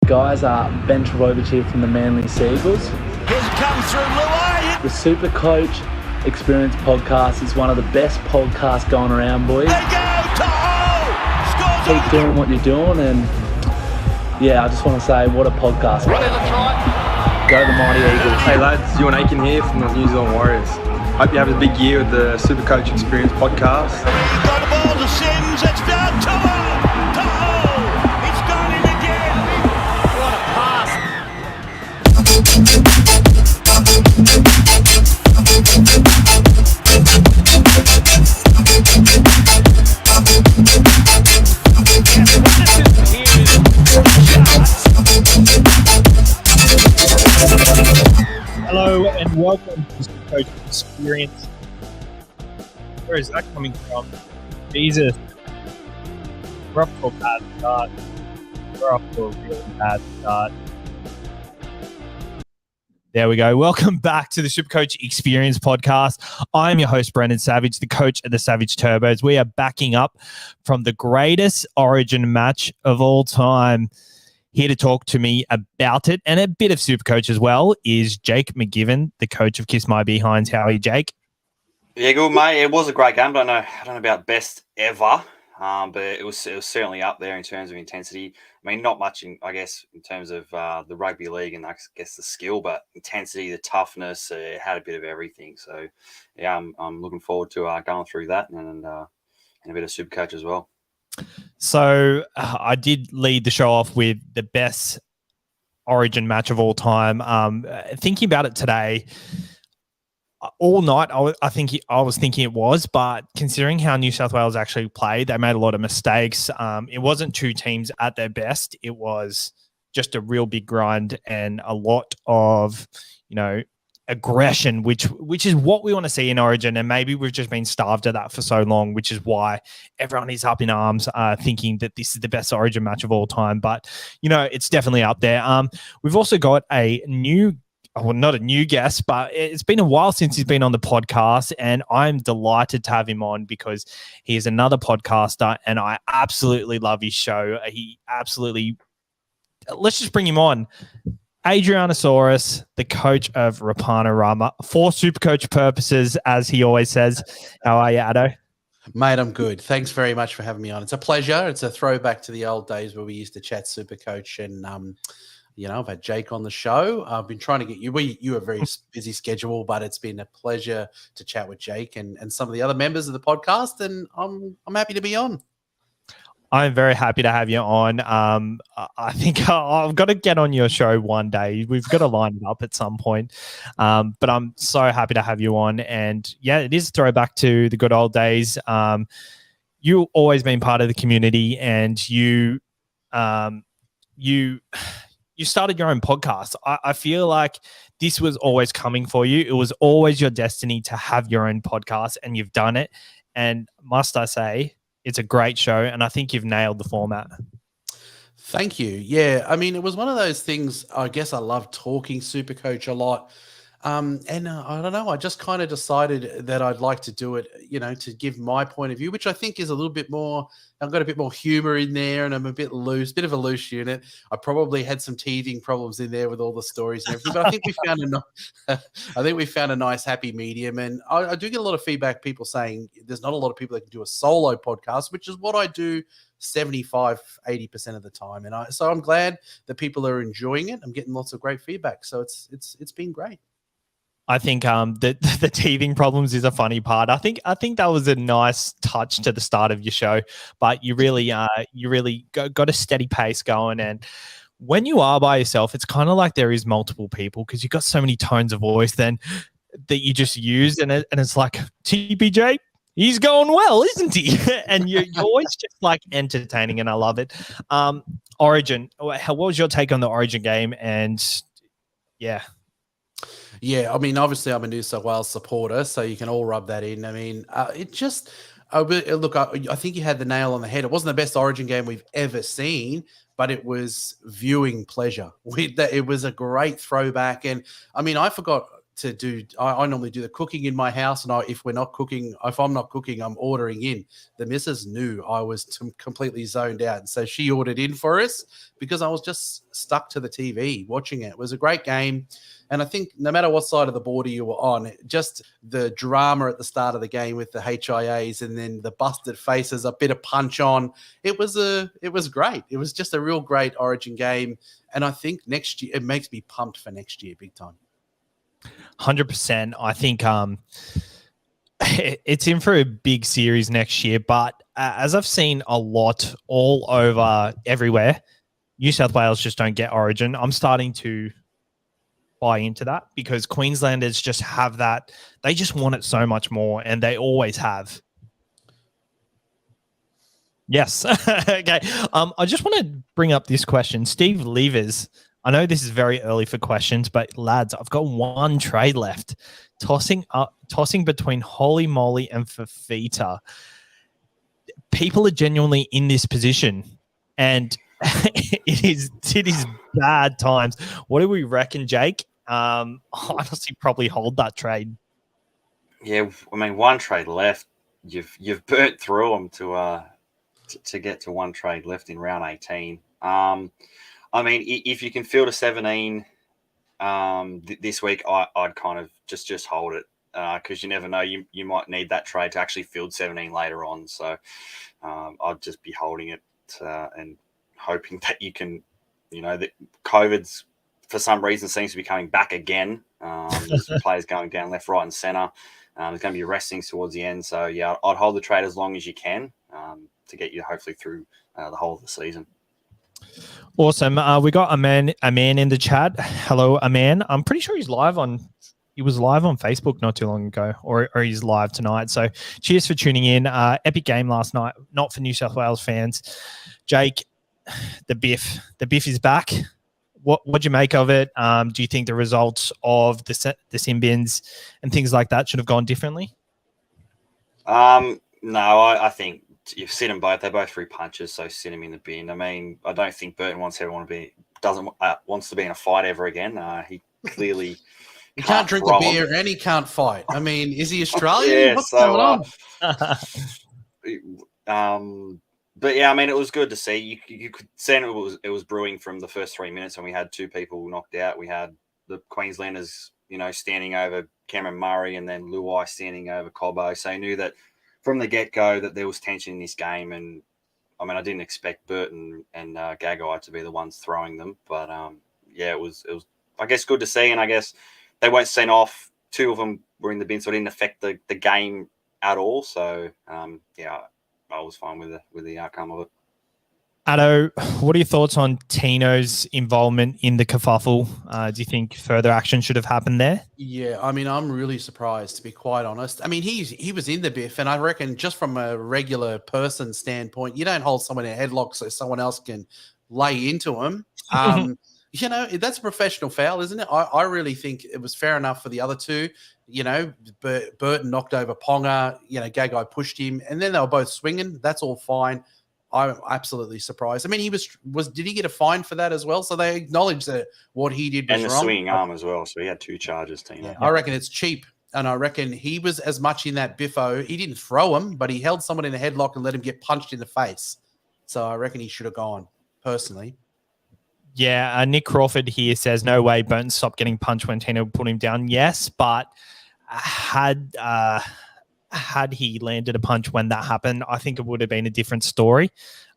Guys, Ben Travovic here from the Manly Seagulls. Here's it come through, Luai. The SuperCoach Experience podcast is one of the best podcasts going around, boys. They go, Tahoe! Scores Keep doing what you're doing, and yeah, I just want to say, what a podcast. Running the try. Go the Mighty Eagles. Hey lads, Ewan Aiken here from the New Zealand Warriors. Hope you have a big year with the SuperCoach Experience podcast. Got the ball to Sims, it's down, Tahoe! It's gone in again. What a pass. Hello and welcome to the SuperCoach Experience. Where is that coming from? Jesus. We're off to a bad start. We're off to a really bad start. There we go. Welcome back to the SuperCoach Experience podcast. I'm your host, Brendan Savage, the coach of the Savage Turbos. We are backing up from the greatest Origin match of all time. Here to talk to me about it and a bit of SuperCoach as well is Jake McGivern, the coach of Kiss My Behinds. How are you, Jake? Yeah, good, mate. It was a great game. I don't know about best ever, but it was certainly up there in terms of intensity. I mean, not much in terms of the rugby league and I guess the skill, but intensity, the toughness, it had a bit of everything. So yeah, I'm looking forward to going through that and a bit of SuperCoach as well. So I did lead the show off with the best Origin match of all time. Thinking about it today, all night, I was thinking it was, but considering how New South Wales actually played, they made a lot of mistakes. It wasn't two teams at their best. It was just a real big grind and a lot of, aggression, which is what we want to see in Origin. And maybe we've just been starved of that for so long, which is why everyone is up in arms thinking that this is the best Origin match of all time. But, it's definitely up there. We've also got not a new guest, but it's been a while since he's been on the podcast, and I'm delighted to have him on because he is another podcaster and I absolutely love his show. Let's just bring him on. Adrianosaurus, the coach of Rapana Rama, for SuperCoach purposes, as he always says. How are you, Addo? Mate, I'm good. Thanks very much for having me on. It's a pleasure. It's a throwback to the old days where we used to chat SuperCoach, and I've had Jake on the show. I've been trying to get you. You have a very busy schedule, but it's been a pleasure to chat with Jake and some of the other members of the podcast, and I'm happy to be on. I'm very happy to have you on. I think I've got to get on your show one day. We've got to line it up at some point. But I'm so happy to have you on. And yeah, it is a throwback to the good old days. You've always been part of the community, and you started your own podcast. I feel like this was always coming for you. It was always your destiny to have your own podcast, and you've done it. And must I say, it's a great show, and I think you've nailed the format. Thank you. Yeah, I mean, it was one of those things. I guess I love talking SuperCoach a lot. I don't know. I just kind of decided that I'd like to do it, to give my point of view, which I think is a little bit more. I've got a bit more humor in there, and I'm a bit of a loose unit. I probably had some teething problems in there with all the stories and everything, but I think we found a nice happy medium. And I do get a lot of feedback, people saying there's not a lot of people that can do a solo podcast, which is what I do 75-80% of the time. And so I'm glad that people are enjoying it. I'm getting lots of great feedback, so it's been great. I think the teething problems is a funny part. I think that was a nice touch to the start of your show, but you really got a steady pace going. And when you are by yourself, it's kind of like there is multiple people because you've got so many tones of voice then that you just use, and it's like TPJ. He's going well, isn't he? And you're always just like entertaining, and I love it. Origin, what was your take on the Origin game? And yeah. Yeah, I mean, obviously I'm a New South Wales supporter, so you can all rub that in. I mean, I think you had the nail on the head. It wasn't the best Origin game we've ever seen, but it was viewing pleasure. It was a great throwback. And I mean, I forgot to do. I normally do the cooking in my house, and if I'm not cooking, I'm ordering in. The missus knew I was completely zoned out, and so she ordered in for us because I was just stuck to the TV watching it. It was a great game, and I think no matter what side of the border you were on, just the drama at the start of the game with the HIAs and then the busted faces, a bit of punch on. It was great. It was just a real great Origin game, and I think next year it makes me pumped for next year, big time. 100%. I think it's in for a big series next year, but as I've seen a lot all over everywhere, New South Wales just don't get Origin. I'm starting to buy into that because Queenslanders just have that. They just want it so much more, and they always have. Yes. Okay. I just want to bring up this question. Steve Levers, I know this is very early for questions, but lads, I've got one trade left. Tossing between Holy Moly and Fafita. People are genuinely in this position, and it is bad times. What do we reckon, Jake? Honestly, probably hold that trade. Yeah, I mean, one trade left. You've burnt through them to get to one trade left in round 18. I mean, if you can field a 17 this week, I'd kind of just hold it because you never know. You might need that trade to actually field 17 later on. So I'd just be holding it and hoping that you can, that COVID's for some reason seems to be coming back again. There's players going down left, right, and centre. There's going to be restings towards the end. So, yeah, I'd hold the trade as long as you can to get you hopefully through the whole of the season. Awesome. We got a man in the chat. Hello, Aman. I'm pretty sure he was live on Facebook not too long ago, or he's live tonight. So cheers for tuning in. Epic game last night, not for New South Wales fans. Jake, the Biff is back. What'd you make of it? Do you think the results of the sin bins and things like that should have gone differently? No, I think you've seen them both. They're both free punches, so sit them in the bin. I mean, I don't think Burton wants to be in a fight ever again. He clearly he can't drink a beer and he can't fight. I mean, is he Australian? What's going on? But yeah, I mean, it was good to see. You could see it was brewing from the first 3 minutes, and we had two people knocked out. We had the Queenslanders, standing over Cameron Murray, and then Luai standing over Cobbo. So I knew that from the get-go that there was tension in this game. And I mean, I didn't expect Burton and Gagai to be the ones throwing them, but yeah, it was I guess good to see. And I guess they weren't sent off. Two of them were in the bin, so it didn't affect the game at all. So yeah, I was fine with the outcome of it. Addo, what are your thoughts on Tino's involvement in the kerfuffle? Do you think further action should have happened there? Yeah, I mean, I'm really surprised, to be quite honest. I mean, he was in the biff, and I reckon just from a regular person standpoint, you don't hold someone in a headlock so someone else can lay into him. That's a professional foul, isn't it? I really think it was fair enough for the other two. Burton knocked over Ponga. Gagai pushed him, and then they were both swinging. That's all fine. I'm absolutely surprised. I mean, did he get a fine for that as well? So they acknowledged that what he did was wrong. And the swinging arm as well. So he had two charges, Tino. Yeah, I reckon it's cheap. And I reckon he was as much in that biffo. He didn't throw him, but he held someone in a headlock and let him get punched in the face. So I reckon he should have gone, personally. Yeah, Nick Crawford here says, no way Burton stopped getting punched when Tino put him down. Yes, but had he landed a punch when that happened, I think it would have been a different story.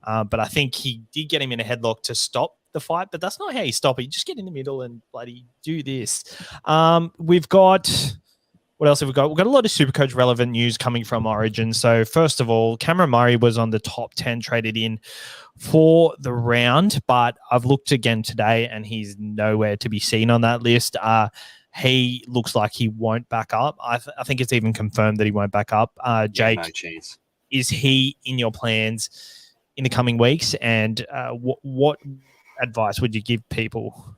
But I think he did get him in a headlock to stop the fight, but that's not how you stop it. You just get in the middle and bloody do this. We've got... What else have we got? We've got a lot of SuperCoach relevant news coming from Origin. So first of all, Cameron Murray was on the top 10 traded in for the round, but I've looked again today and he's nowhere to be seen on that list. He looks like he won't back up. I think it's even confirmed that he won't back up. Jake, no chance. Is he in your plans in the coming weeks? And what advice would you give people?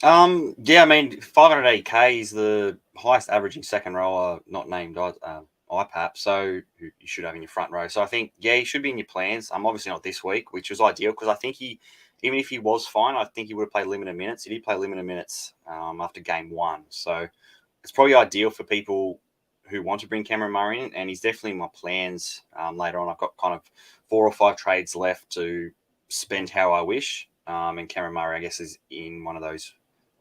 Yeah, I mean, 580K is the highest averaging second rower not named IPAP, so you should have in your front row. So I think, yeah, he should be in your plans. Obviously not this week, which was ideal because I think he even if he was fine, I think he would have played limited minutes. He did play limited minutes after game 1. So it's probably ideal for people who want to bring Cameron Murray in, and he's definitely in my plans later on. I've got kind of 4 or 5 trades left to spend how I wish. And Cameron Murray, I guess, is in one of those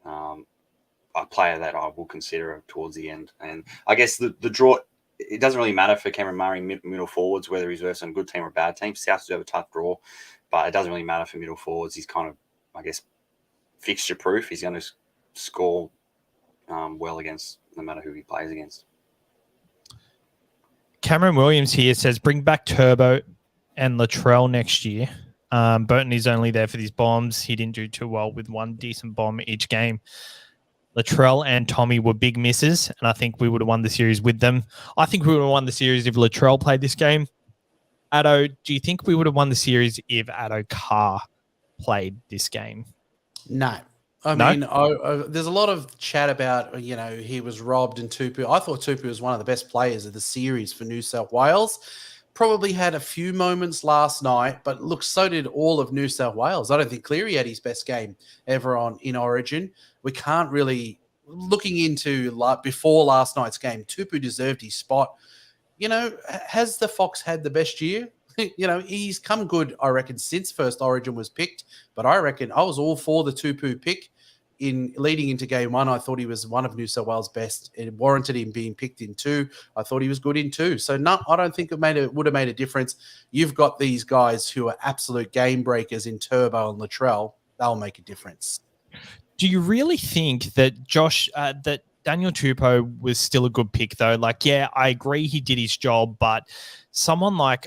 a player that I will consider towards the end. And I guess the draw, it doesn't really matter for Cameron Murray middle forwards, whether he's versus a good team or a bad team. South do have a tough draw, but it doesn't really matter for middle forwards. He's kind of, I guess, fixture proof. He's going to score well against no matter who he plays against. Cameron Williams here says, bring back Turbo and Latrell next year. Burton is only there for these bombs. He didn't do too well with one decent bomb each game. Latrell and Tommy were big misses, and I think we would have won the series with them. I think we would have won the series if Latrell played this game. Addo, do you think we would have won the series if Addo Carr played this game? No. I mean, there's a lot of chat about, he was robbed and Tupu. I thought Tupu was one of the best players of the series for New South Wales. Probably had a few moments last night, but look, so did all of New South Wales. I don't think Cleary had his best game ever in Origin. We can't really, looking into before last night's game, Tupu deserved his spot. Has the Fox had the best year? He's come good, I reckon, since first Origin was picked. But I reckon I was all for the Tupu pick. In leading into game 1, I thought he was one of New South Wales' best. It warranted him being picked in 2. I thought he was good in 2. So no, I don't think it would have made a difference. You've got these guys who are absolute game breakers in Turbo and Latrell. They'll make a difference. Do you really think that that Daniel Tupou was still a good pick though? Like, yeah, I agree he did his job, but someone like,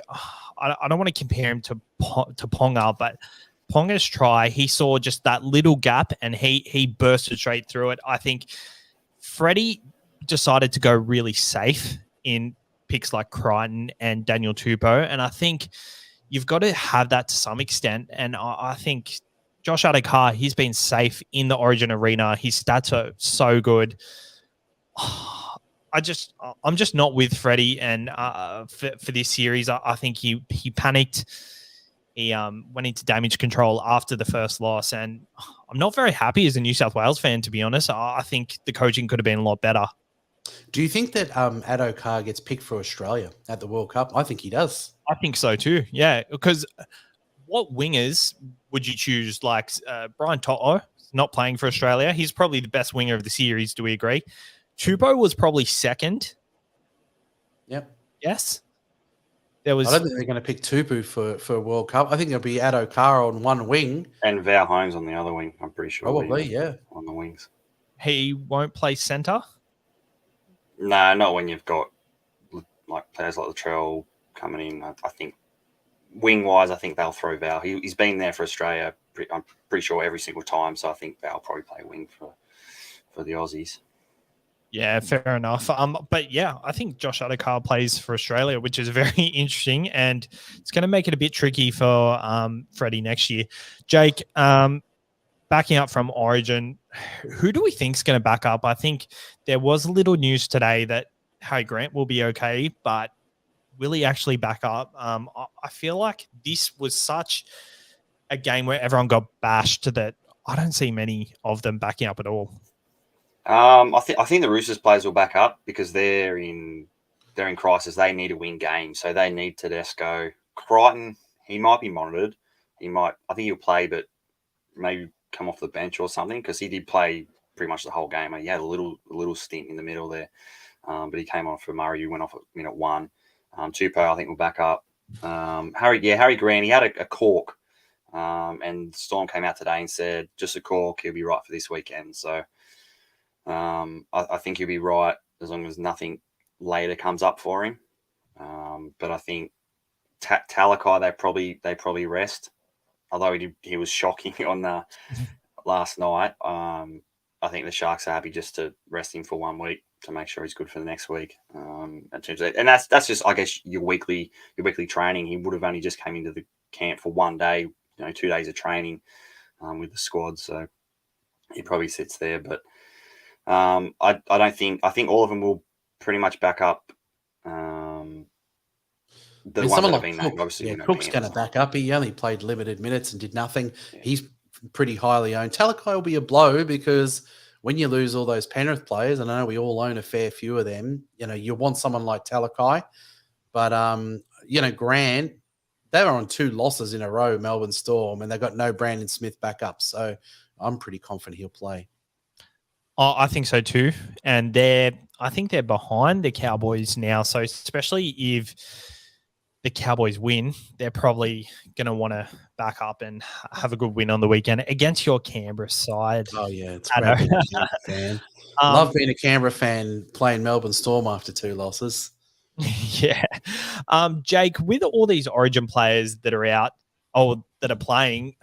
I don't want to compare him to Ponga, but Ponga's try, he saw just that little gap and he bursted straight through it. I think Freddie decided to go really safe in picks like Crichton and Daniel Tupou, and I think you've got to have that to some extent. And I think Josh Addo-Carr, he's been safe in the Origin arena. His stats are so good. I'm just not with Freddie, and for this series, I think he panicked. He went into damage control after the first loss, and I'm not very happy as a New South Wales fan, to be honest. I think the coaching could have been a lot better. Do you think that Addo-Carr gets picked for Australia at the World Cup? I think he does. I think so too, yeah, because what wingers would you choose? Like Brian To'o, not playing for Australia. He's probably the best winger of the series. Do we agree? Tupou was probably second. Yep. Yes. I don't think they're going to pick Tupu for a World Cup. I think it'll be Addo-Carr on one wing. And Val Holmes on the other wing, I'm pretty sure. Probably, yeah. On the wings. He won't play centre? No, not when you've got like players like Latrell coming in. I think wing-wise, I think they'll throw Val. He's been there for Australia, I'm pretty sure, every single time. So I think Val probably play wing for the Aussies. Yeah, fair enough. But yeah, I think Josh Addo-Carr plays for Australia, which is very interesting, and it's going to make it a bit tricky for Freddie next year. Jake, backing up from Origin, who do we think is going to back up? I think there was a little news today that Harry Grant will be okay, but will he actually back up? I feel like this was such a game where everyone got bashed that I don't see many of them backing up at all. I think the Roosters players will back up because they're in crisis. They need to win games, so they need Tedesco. Crichton, he might be monitored. I think he'll play, but maybe come off the bench or something, because he did play pretty much the whole game. He had a little stint in the middle there, but he came on for Murray, who went off at minute 1. Tupou, I think, will back up. Harry Grant, he had a cork, and Storm came out today and said just a cork, he'll be right for this weekend. So. I think he'll be right as long as nothing later comes up for him. But I think Talakai, they probably rest. Although he was shocking on last night. I think the Sharks are happy just to rest him for 1 week to make sure he's good for the next week. And that's just, I guess, your weekly training. He would have only just came into the camp for 1 day, 2 days of training with the squad. So he probably sits there, but. I think all of them will pretty much back up. I mean, ones someone that have like been named, Cook, obviously, yeah, we know Cook's being going to back up. He only played limited minutes and did nothing. Yeah. He's pretty highly owned. Talakai will be a blow because when you lose all those Penrith players, and I know we all own a fair few of them, you want someone like Talakai. But, Grant, they were on 2 losses in a row, Melbourne Storm, and they got no Brandon Smith back up. So I'm pretty confident he'll play. Oh, I think so too. And I think they're behind the Cowboys now. So especially if the Cowboys win, they're probably going to want to back up and have a good win on the weekend against your Canberra side. Oh, yeah, it's great being a Canberra fan. Love being a Canberra fan playing Melbourne Storm after 2 losses. Yeah. Jake, with all these Origin players that are out or that are playing,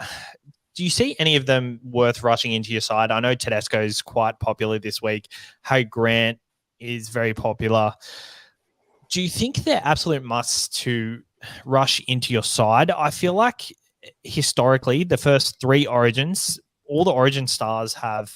do you see any of them worth rushing into your side? I know Tedesco is quite popular this week. Harry Grant is very popular. Do you think they're absolute musts to rush into your side? I feel like historically, the first 3 Origins, all the Origin stars have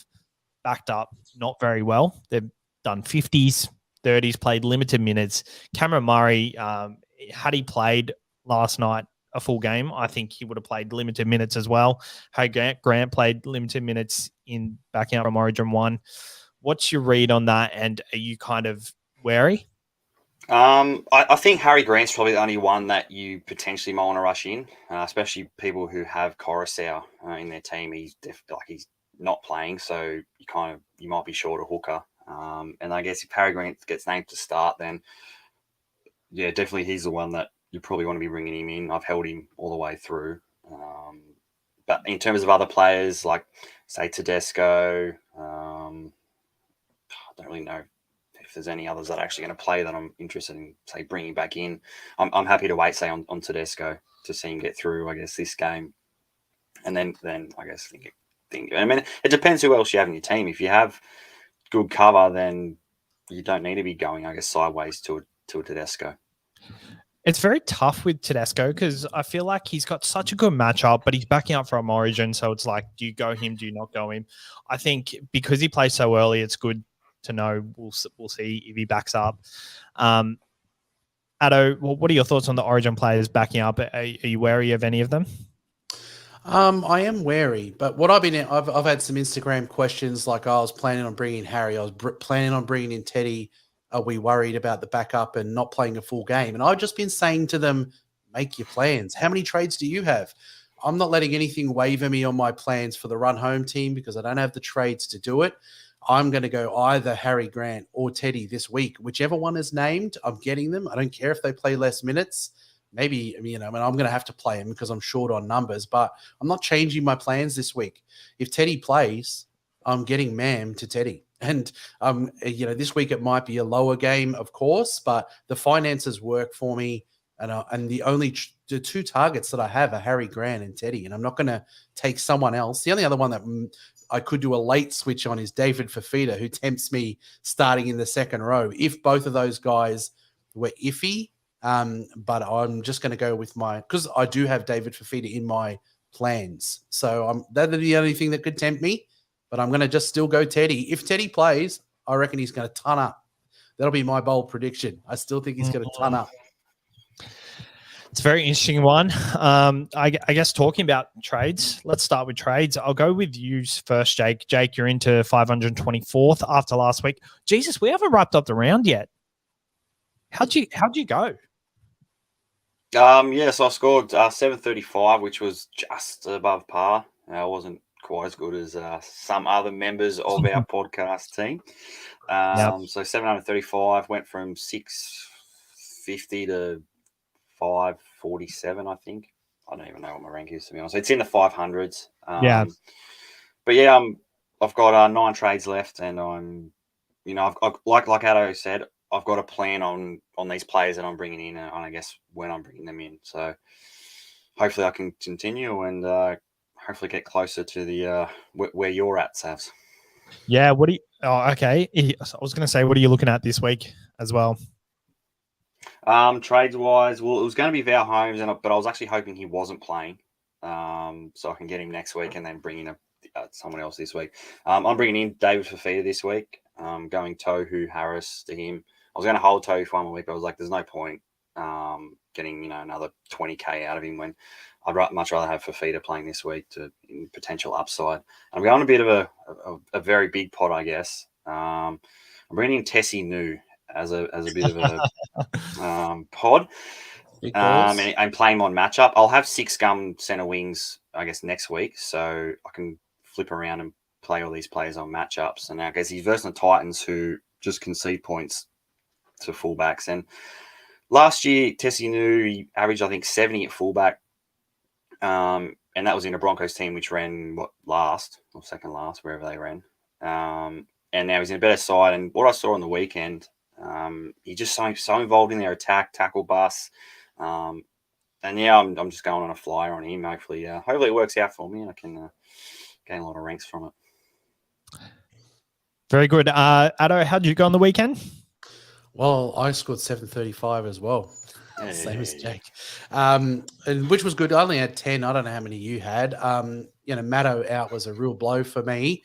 backed up not very well. They've done 50s, 30s, played limited minutes. Cameron Murray, had he played last night a full game, I think he would have played limited minutes as well. Harry Grant played limited minutes in backing up from Origin 1. What's your read on that? And are you kind of wary? I think Harry Grant's probably the only one that you potentially might want to rush in, especially people who have Coruscant in their team. He's not playing, so you might be short a hooker. And I guess if Harry Grant gets named to start, then yeah, definitely he's the one that you probably want to be bringing him in. I've held him all the way through. But in terms of other players, like say Tedesco, I don't really know if there's any others that are actually going to play that I'm interested in, say, bringing back in. I'm happy to wait, say, on Tedesco to see him get through, I guess, this game. And then I guess think. I mean, it depends who else you have in your team. If you have good cover, then you don't need to be going, I guess, sideways to a Tedesco. It's very tough with Tedesco because I feel like he's got such a good matchup, but he's backing up from Origin. So it's like, do you go him? Do you not go him? I think because he plays so early, it's good to know. We'll see if he backs up. Addo, what are your thoughts on the Origin players backing up? Are you wary of any of them? I am wary, but what I've had some Instagram questions like, I was planning on bringing Harry. I was planning on bringing in Teddy. Are we worried about the backup and not playing a full game? And I've just been saying to them, make your plans. How many trades do you have? I'm not letting anything waver me on my plans for the run home team because I don't have the trades to do it. I'm going to go either Harry Grant or Teddy this week. Whichever one is named, I'm getting them. I don't care if they play less minutes. Maybe, I'm going to have to play him because I'm short on numbers, but I'm not changing my plans this week. If Teddy plays, I'm getting Mam to Teddy. And, this week it might be a lower game, of course, but the finances work for me. And the 2 targets that I have are Harry Grant and Teddy, and I'm not going to take someone else. The only other one that I could do a late switch on is David Fafita, who tempts me starting in the second row. If both of those guys were iffy, but I'm just going to go with because I do have David Fafita in my plans. So that'd be the only thing that could tempt me, but I'm going to just still go Teddy. If Teddy plays, I reckon he's going to ton up. That'll be my bold prediction. I still think he's going to ton up. It's a very interesting one. I guess talking about trades, let's start with trades. I'll go with you first, Jake. Jake, you're into 524th after last week. Jesus, we haven't wrapped up the round yet. How'd you go? So I scored 735, which was just above par. I wasn't quite as good as some other members of our podcast team. So 735 went from 650 to 547, I think. I don't even know what my rank is, to be honest. It's in the 500s. But yeah, I've got 9 trades left, and I'm, I've like Addo said, I've got a plan on these players that I'm bringing in, and I guess when I'm bringing them in. So hopefully I can continue and hopefully get closer to the where you're at, Savs. Yeah. Okay. I was going to say, what are you looking at this week as well? Trades wise, well, it was going to be Val Holmes, but I was actually hoping he wasn't playing, so I can get him next week and then bring in someone else this week. I'm bringing in David Fafita this week. Going Tohu Harris to him. I was going to hold Tohu for 1 more week, but I was like, there's no point. getting another 20k out of him when I'd much rather have Fafita playing this week to potential upside. I'm going a bit of a very big pot, I guess. I'm bringing in Tessie New as a bit of a pod. And I'm playing him on matchup. I'll have 6 gun center wings, I guess, next week, so I can flip around and play all these players on matchups. And I guess he's versus the Titans, who just concede points to fullbacks. And last year, Tessie New, he averaged, I think, 70 at fullback. And that was in a Broncos team which ran last or second last, wherever they ran. And now he's in a better side. And what I saw on the weekend, he's just so involved in their attack, tackle bus. And yeah, I'm just going on a flyer on him. Hopefully it works out for me and I can gain a lot of ranks from it. Very good. Addo, how did you go on the weekend? Well, I scored 735 as well. Same as Jake. And which was good. I only had 10. I don't know how many you had. Matto out was a real blow for me.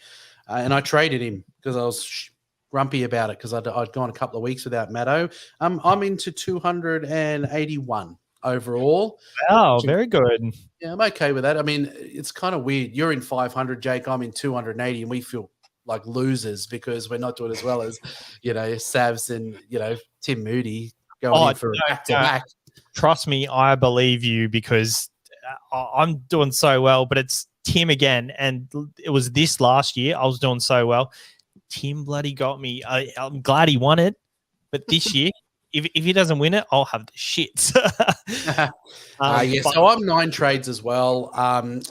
And I traded him because I was grumpy about it because I'd gone a couple of weeks without Matto. I'm into 281 overall. Wow, very good. Yeah, I'm okay with that. I mean, it's kind of weird. You're in 500, Jake. I'm in 280, and we feel like losers because we're not doing as well as, Savs and, Tim Moody going in for back-to-back. Trust me, I believe you because I'm doing so well, but it's Tim again. And it was this last year. I was doing so well. Tim bloody got me. I'm glad he won it. But this year, if he doesn't win it, I'll have the shits. So I'm 9 trades as well.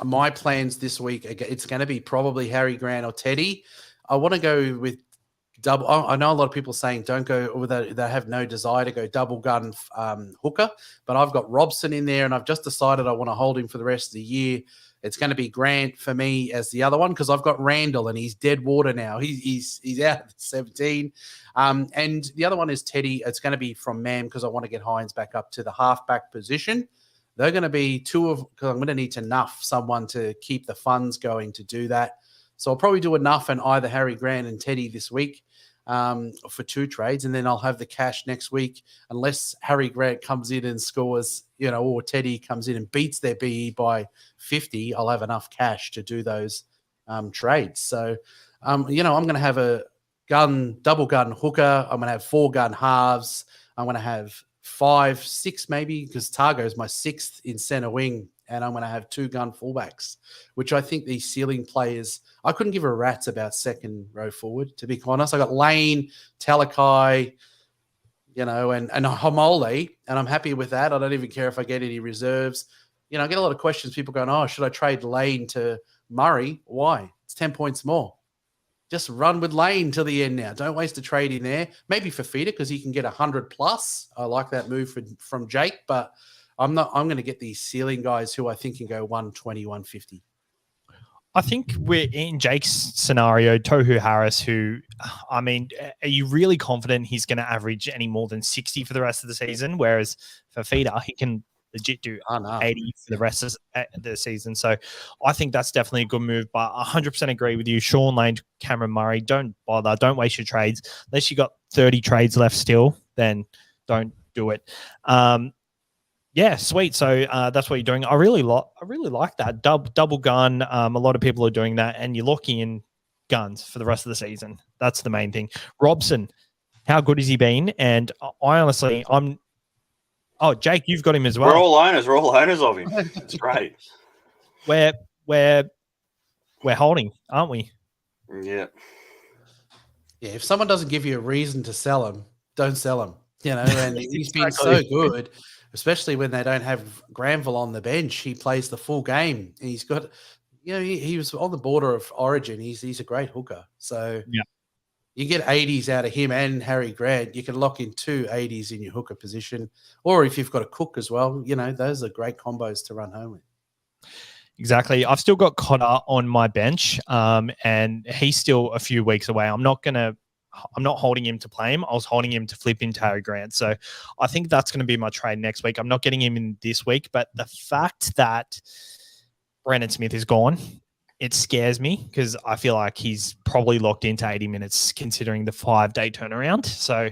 My plans this week, it's going to be probably Harry Grant or Teddy. I want to go with double. I know a lot of people saying don't go with that. They have no desire to go double gun hooker, but I've got Robson in there and I've just decided I want to hold him for the rest of the year. It's going to be Grant for me as the other one because I've got Randall and he's dead water now. He's out at 17. And the other one is Teddy. It's going to be from Mam because I want to get Hines back up to the halfback position. They're going to be because I'm going to need to nuff someone to keep the funds going to do that. So I'll probably do enough and either Harry Grant and Teddy this week for 2 trades. And then I'll have the cash next week unless Harry Grant comes in and scores, or Teddy comes in and beats their BE by 50. I'll have enough cash to do those trades. So, I'm going to have a double gun hooker. I'm going to have 4 gun halves. I'm going to have 5, 6 maybe because Targo is my 6th in center wing. And I'm going to have 2 gun fullbacks, which I think these ceiling players, I couldn't give a rat's about second row forward, to be honest. I got Lane, Talakai, and Homole, and I'm happy with that. I don't even care if I get any reserves. I get a lot of questions. People going, should I trade Lane to Murray? Why? It's 10 points more. Just run with Lane till the end now. Don't waste a trade in there. Maybe Fafita because he can get 100 plus. I like that move from Jake, but I'm going to get these ceiling guys who I think can go 120, 150. I think we're in Jake's scenario, Tohu Harris, who, are you really confident he's going to average any more than 60 for the rest of the season? Whereas for Feeder, he can legit do 80 for the rest of the season. So I think that's definitely a good move, but 100% agree with you. Sean Lane, Cameron Murray, don't bother. Don't waste your trades. Unless you got 30 trades left still, then don't do it. Yeah, sweet. So that's what you're doing. I really like that double gun. A lot of people are doing that, and you're locking in guns for the rest of the season. That's the main thing. Robson, how good has he been? And I honestly, Jake, you've got him as well. We're all owners of him. It's great. We're holding, aren't we? Yeah. Yeah. If someone doesn't give you a reason to sell him, don't sell him. And he's been so good. Especially when they don't have Granville on the bench, he plays the full game. And he's got, he was on the border of Origin. He's a great hooker. So yeah, you get 80s out of him and Harry Grant. You can lock in 2 80s in your hooker position. Or if you've got a Cook as well, those are great combos to run home with. Exactly. I've still got Cotter on my bench, and he's still a few weeks away. I'm not holding him to play him. I was holding him to flip into Harry Grant. So I think that's going to be my trade next week. I'm not getting him in this week, but the fact that Brandon Smith is gone, it scares me because I feel like he's probably locked into 80 minutes considering the 5-day turnaround. So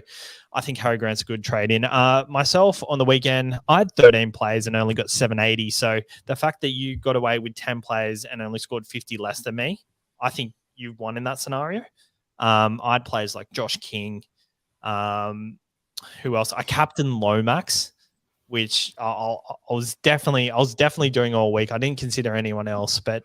I think Harry Grant's a good trade in. Myself on the weekend, I had 13 players and only got 780. So the fact that you got away with 10 players and only scored 50 less than me, I think you won in that scenario. I had players like Josh King. Who else? I captained Lomax, which I was definitely doing all week. I didn't consider anyone else, but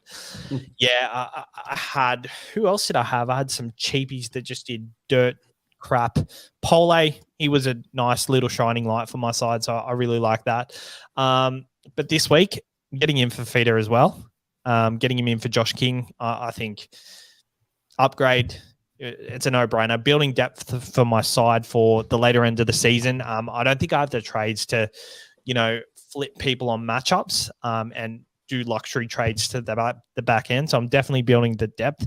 yeah, I had. Who else did I have? I had some cheapies that just did dirt crap. Pole, he was a nice little shining light for my side, so I really like that. But this week, getting him for Feeder as well, getting him in for Josh King, I think upgrade. It's a no-brainer. Building depth for my side for the later end of the season. I don't think I have the trades to, flip people on matchups and do luxury trades to the back end. So I'm definitely building the depth.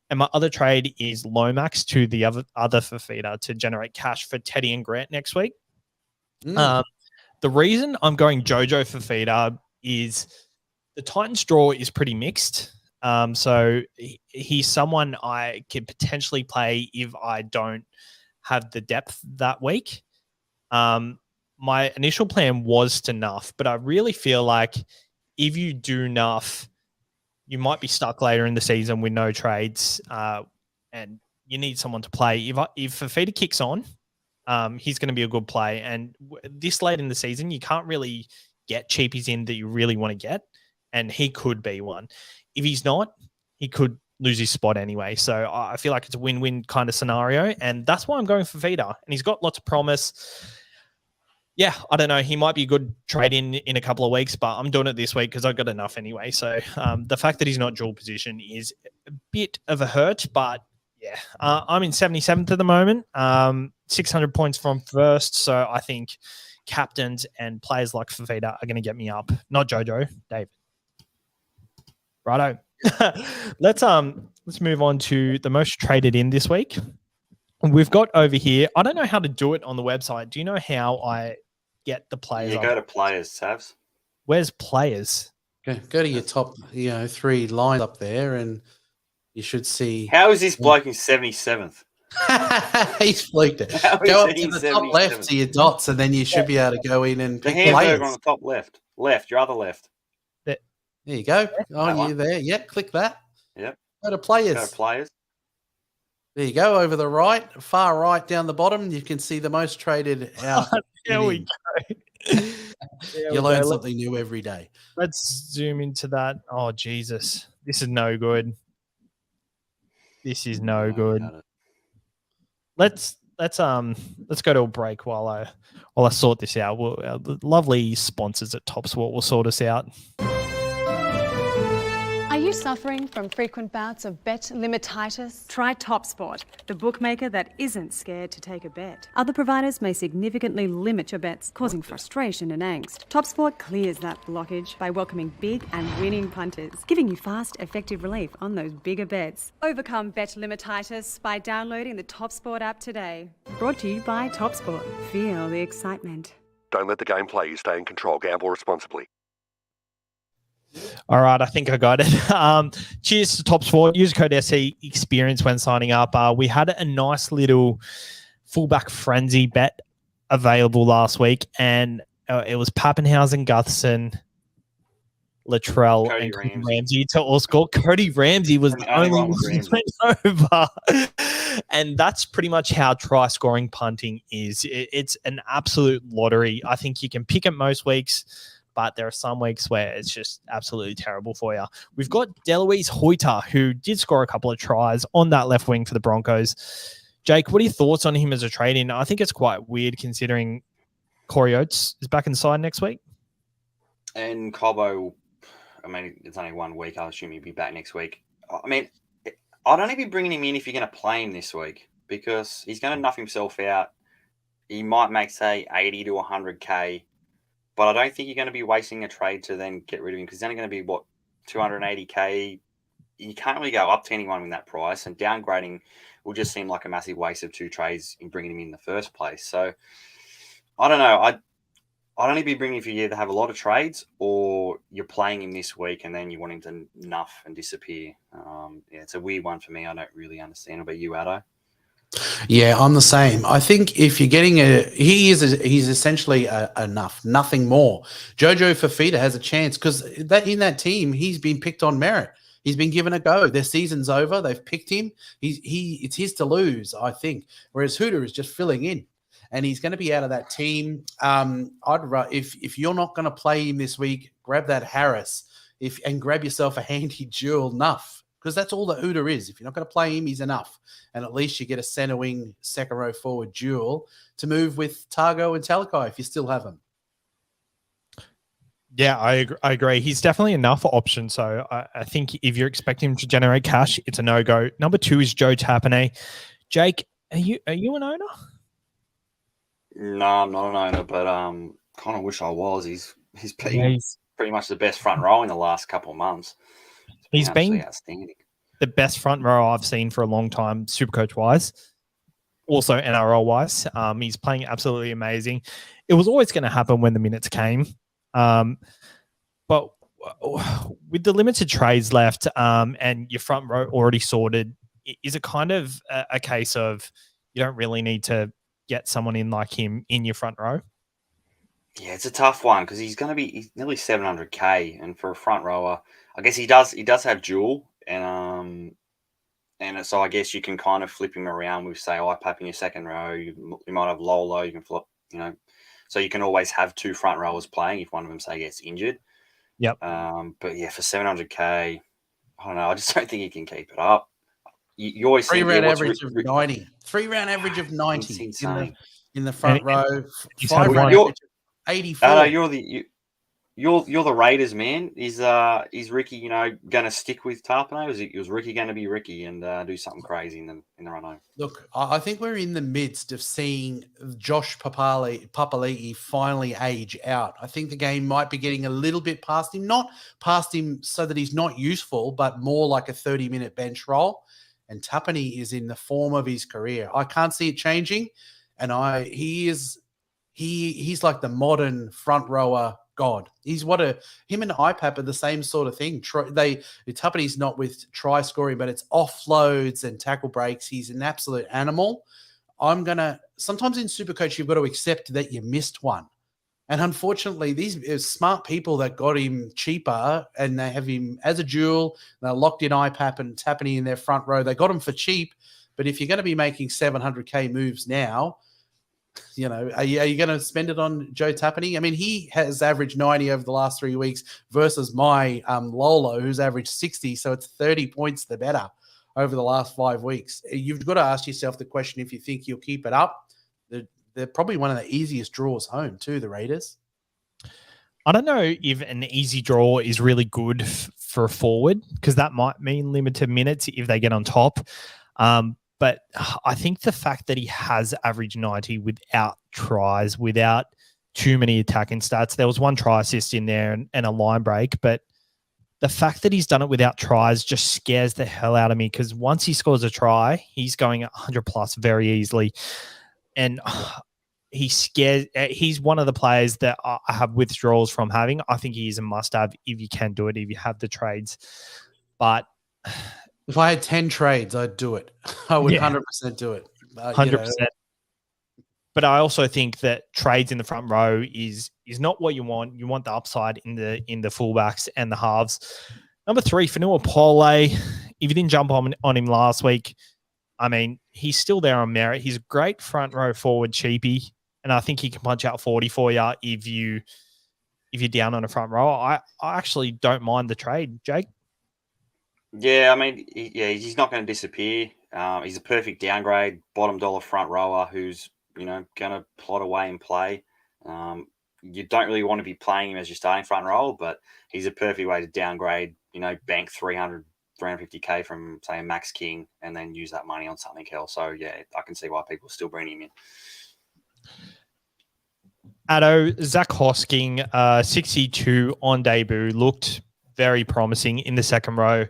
And my other trade is Lomax to the other Fafita to generate cash for Teddy and Grant next week. The reason I'm going Jojo Fafita is the Titans draw is pretty mixed. So he's someone I could potentially play if I don't have the depth that week. My initial plan was to nuff, but I really feel like if you do nuff, you might be stuck later in the season with no trades, and you need someone to play. If Fafita kicks on, he's going to be a good play. And this late in the season, you can't really get cheapies in that you really want to get, and he could be one. If he's not, he could lose his spot anyway. So I feel like it's a win-win kind of scenario, and that's why I'm going for Feeder. And he's got lots of promise. Yeah, I don't know. He might be a good trade in a couple of weeks, but I'm doing it this week because I've got enough anyway. So the fact that he's not dual position is a bit of a hurt, but yeah, I'm in 77th at the moment, 600 points from first. So I think captains and players like Fafita are going to get me up. Not Jojo, David. Righto. Let's move on to the most traded in this week. We've got over here. I don't know how to do it on the website. Do you know how I get the players? You go to players, Savs. Where's players? Go to your top, 3 lines up there, and you should see. How is this bloke in 77th? He's fluked it. Go up to the top left to your dots, and then you should be able to go in and pick the hamburger players. on the top left. Left, your other left. There you go. Oh, you there. Yep, click that. Yep. Go to players. Go to players. There you go. Over the right, far right down the bottom, you can see the most traded out. There we go. You learn something new every day. Let's zoom into that. Oh, Jesus. This is no good. This is no good. Let's go to a break while I sort this out. Our lovely sponsors at TopSport will sort us out. Are you suffering from frequent bouts of bet limititis? Try TopSport, the bookmaker that isn't scared to take a bet. Other providers may significantly limit your bets, causing frustration and angst. TopSport clears that blockage by welcoming big and winning punters, giving you fast, effective relief on those bigger bets. Overcome bet limititis by downloading the TopSport app today. Brought to you by TopSport. Feel the excitement. Don't let the game play you. Stay in control. Gamble responsibly. All right, I think I got it. Cheers to TopSport. Use code SE Experience when signing up. We had a nice little fullback frenzy bet available last week, and it was Pappenhausen, Gutherson, Latrell, and Cody Ramsey to all score. Cody Ramsey was the only one who went over. And that's pretty much how try-scoring punting is. It's an absolute lottery. I think you can pick it most weeks, but there are some weeks where it's just absolutely terrible for you. We've got Deloise Hoyter, who did score a couple of tries on that left wing for the Broncos. Jake, what are your thoughts on him as a trade-in? I think it's quite weird considering Corey Oates is back in the side next week. And Cobbo, it's only 1 week. I'll assume he'll be back next week. I'd only be bringing him in if you're going to play him this week because he's going to nuff himself out. He might make, say, 80 to 100K. But I don't think you're going to be wasting a trade to then get rid of him because he's only going to be, 280K. You can't really go up to anyone in that price, and downgrading will just seem like a massive waste of 2 trades in bringing him in the first place. So, I don't know. I'd only be bringing him if you either have a lot of trades or you're playing him this week and then you want him to nuff and disappear. It's a weird one for me. I don't really understand. What about you, Addo? Yeah, I'm the same. I think if you're getting he's essentially enough, nothing more. Jojo Fafita has a chance because in that team, he's been picked on merit. He's been given a go. Their season's over. They've picked him. It's his to lose, I think. Whereas Hooter is just filling in, and he's going to be out of that team. If you're not going to play him this week, grab that Harris and grab yourself a handy dual Nuff. Because that's all that Hooter is. If you're not going to play him, he's enough. And at least you get a centre wing, second row forward duel to move with Targo and Talakai if you still have them. Yeah, I agree. He's definitely enough option. So I think if you're expecting him to generate cash, it's a no-go. Number 2 is Joe Tapine. Jake, are you an owner? No, I'm not an owner, but kind of wish I was. He's been pretty much the best front row in the last couple of months. He's been outstanding. The best front row I've seen for a long time, SuperCoach wise, also NRL wise. He's playing absolutely amazing. It was always going to happen when the minutes came. But with the limited trades left and your front row already sorted, is it kind of a case of you don't really need to get someone in like him in your front row? Yeah, it's a tough one because he's nearly 700k, and for a front rower, I guess he does have dual, and so I guess you can kind of flip him around with say IPAP in your second row. You might have Lolo, you can flip, so you can always have 2 front rowers playing if one of them say gets injured. Yep. But yeah, for 700k, I don't know. I just don't think he can keep it up. You always 3-round average of 90. 3-round average of 90 in the front row. 5-round average of 84. You're the Raiders, man. Is Ricky, going to stick with Tarpano? Was Ricky going to be Ricky and do something crazy in the run home? Look, I think we're in the midst of seeing Josh Papali'i finally age out. I think the game might be getting a little bit past him, not past him so that he's not useful, but more like a 30-minute bench role. And Tapani is in the form of his career. I can't see it changing, and he's like the modern front rower god. He's him and IPAP are the same sort of thing. Tapani's not with try scoring, but it's offloads and tackle breaks. He's an absolute animal. Sometimes in SuperCoach, you've got to accept that you missed one. And unfortunately, these smart people that got him cheaper and they have him as a dual, they're locked in IPAP and Tapani in their front row. They got him for cheap. But if you're going to be making 700k moves now, are you going to spend it on Joe Tapani? I mean, he has averaged 90 over the last 3 weeks versus my Lolo, who's averaged 60. So it's 30 points the better over the last 5 weeks. You've got to ask yourself the question if you think you'll keep it up. They're probably one of the easiest draws home too, the Raiders. I don't know if an easy draw is really good for a forward because that might mean limited minutes if they get on top. But I think the fact that he has averaged 90 without tries, without too many attacking stats, there was 1 try assist in there and a line break, but the fact that he's done it without tries just scares the hell out of me because once he scores a try, he's going 100 plus very easily. And he's one of the players that I have withdrawals from having. I think he is a must-have if you can do it, if you have the trades. But if I had 10 trades, I'd do it. I would 100% do it. 100%. But I also think that trades in the front row is not what you want. You want the upside in the fullbacks and the halves. Number 3, Fanua Pole. If you didn't jump on him last week, I mean, he's still there on merit. He's a great front row forward cheapie, and I think he can punch out 40 for you if you're down on a front row. I actually don't mind the trade, Jake. Yeah, I mean, he's not going to disappear. He's a perfect downgrade, bottom dollar front rower who's going to plot away and play. You don't really want to be playing him as your starting front row, but he's a perfect way to downgrade. Bank 350k from say a Max King and then use that money on something else. So yeah, I can see why people still bring him in. Addo, Zach Hosking, 62 on debut, looked very promising in the second row.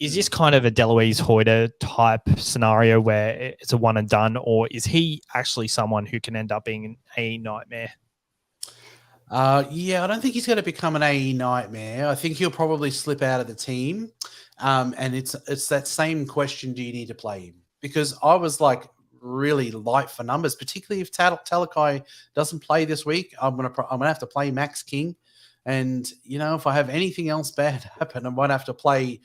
Is this kind of a Deloise Hoyter type scenario where it's a one and done, or is he actually someone who can end up being a nightmare? Yeah, I don't think he's going to become an AE nightmare. I think he'll probably slip out of the team. And it's that same question, do you need to play him? Because I was like really light for numbers, particularly if Talakai doesn't play this week. I'm gonna have to play Max King, and if I have anything else bad happen, I might have to play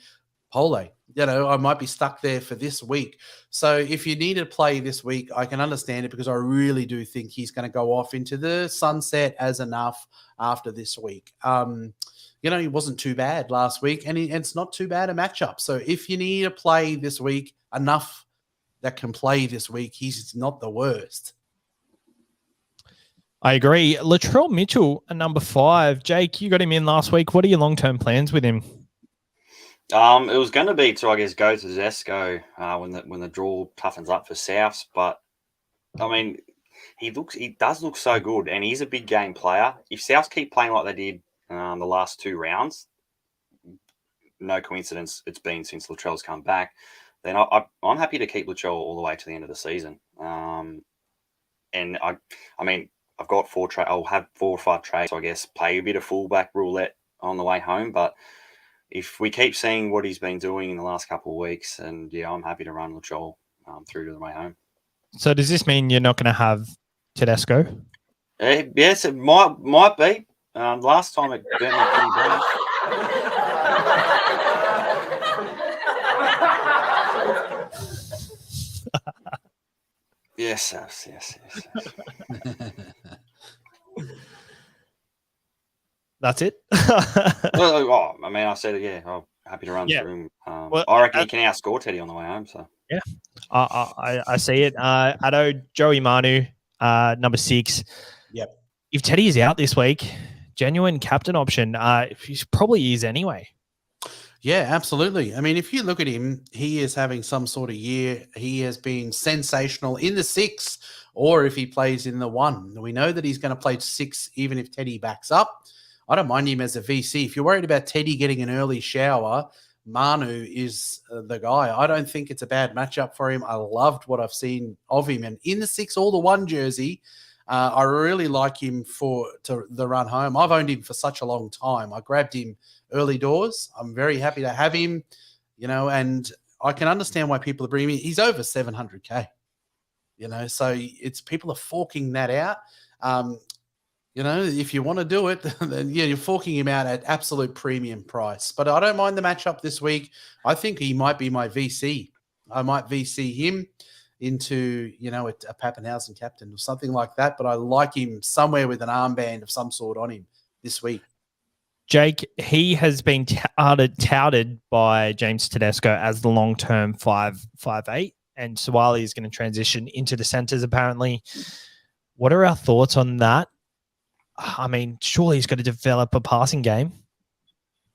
Pole. I might be stuck there for this week. So if you need to play this week, I can understand it, because I really do think he's going to go off into the sunset as enough after this week. He wasn't too bad last week, and it's not too bad a matchup. So if you need to play this week, enough that can play this week, he's not the worst. I agree. Latrell Mitchell, at number 5. Jake, you got him in last week. What are your long-term plans with him? It was going to be to, I guess, go to Zesco when the draw toughens up for Souths, but I mean, he does look so good, and he's a big game player. If Souths keep playing like they did the last 2 rounds, no coincidence it's been since Latrell's come back, then I'm happy to keep Latrell all the way to the end of the season. And I mean, I've got 4 trades. I'll have 4 or 5 trades, so I guess play a bit of fullback roulette on the way home, but if we keep seeing what he's been doing in the last couple of weeks, and I'm happy to run Latrell through to the way home. So does this mean you're not going to have Tedesco? Yes, it might be. Last time it burnt me pretty bad. Yes. That's it. Well, I mean, I said, I'm happy to run through him. I reckon he can outscore Teddy on the way home. So I see it. Addo, Joey Manu, number 6. Yep. If Teddy is out this week, genuine captain option. He probably is anyway. Yeah, absolutely. I mean, if you look at him, he is having some sort of year. He has been sensational in the 6, or if he plays in the 1. We know that he's going to play 6 even if Teddy backs up. I don't mind him as a VC. If you're worried about Teddy getting an early shower, Manu is the guy. I don't think it's a bad matchup for him. I loved what I've seen of him. And in the 6 all the 1 jersey, I really like him to the run home. I've owned him for such a long time. I grabbed him early doors. I'm very happy to have him, and I can understand why people are bringing him. He's over 700K, so it's people are forking that out. If you want to do it, then you're forking him out at absolute premium price. But I don't mind the matchup this week. I think he might be my VC. I might VC him into, a Pappenhausen captain or something like that. But I like him somewhere with an armband of some sort on him this week. Jake, he has been touted by James Tedesco as the long-term 5'8", and Suwali is going to transition into the centres apparently. What are our thoughts on that? I mean, surely he's got to develop a passing game.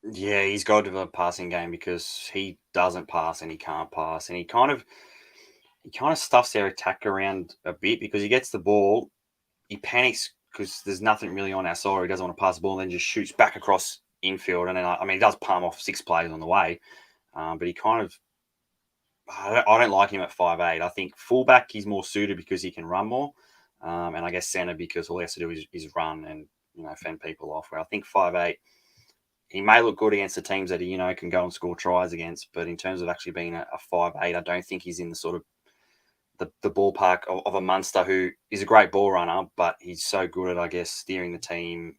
Yeah, he's got to develop a passing game, because he doesn't pass and he can't pass, and he kind of stuffs their attack around a bit, because he gets the ball, he panics because there's nothing really on our side. He doesn't want to pass the ball, and then just shoots back across infield. And then, he does palm off 6 players on the way, but he kind of, I don't like him at 5'8". I think fullback he's more suited because he can run more. And I guess centre because all he has to do is run and, fend people off. Where I think 5'8", he may look good against the teams that he, can go and score tries against. But in terms of actually being a 5'8", I don't think he's in the sort of the ballpark of a Munster, who is a great ball runner, but he's so good at, I guess, steering the team,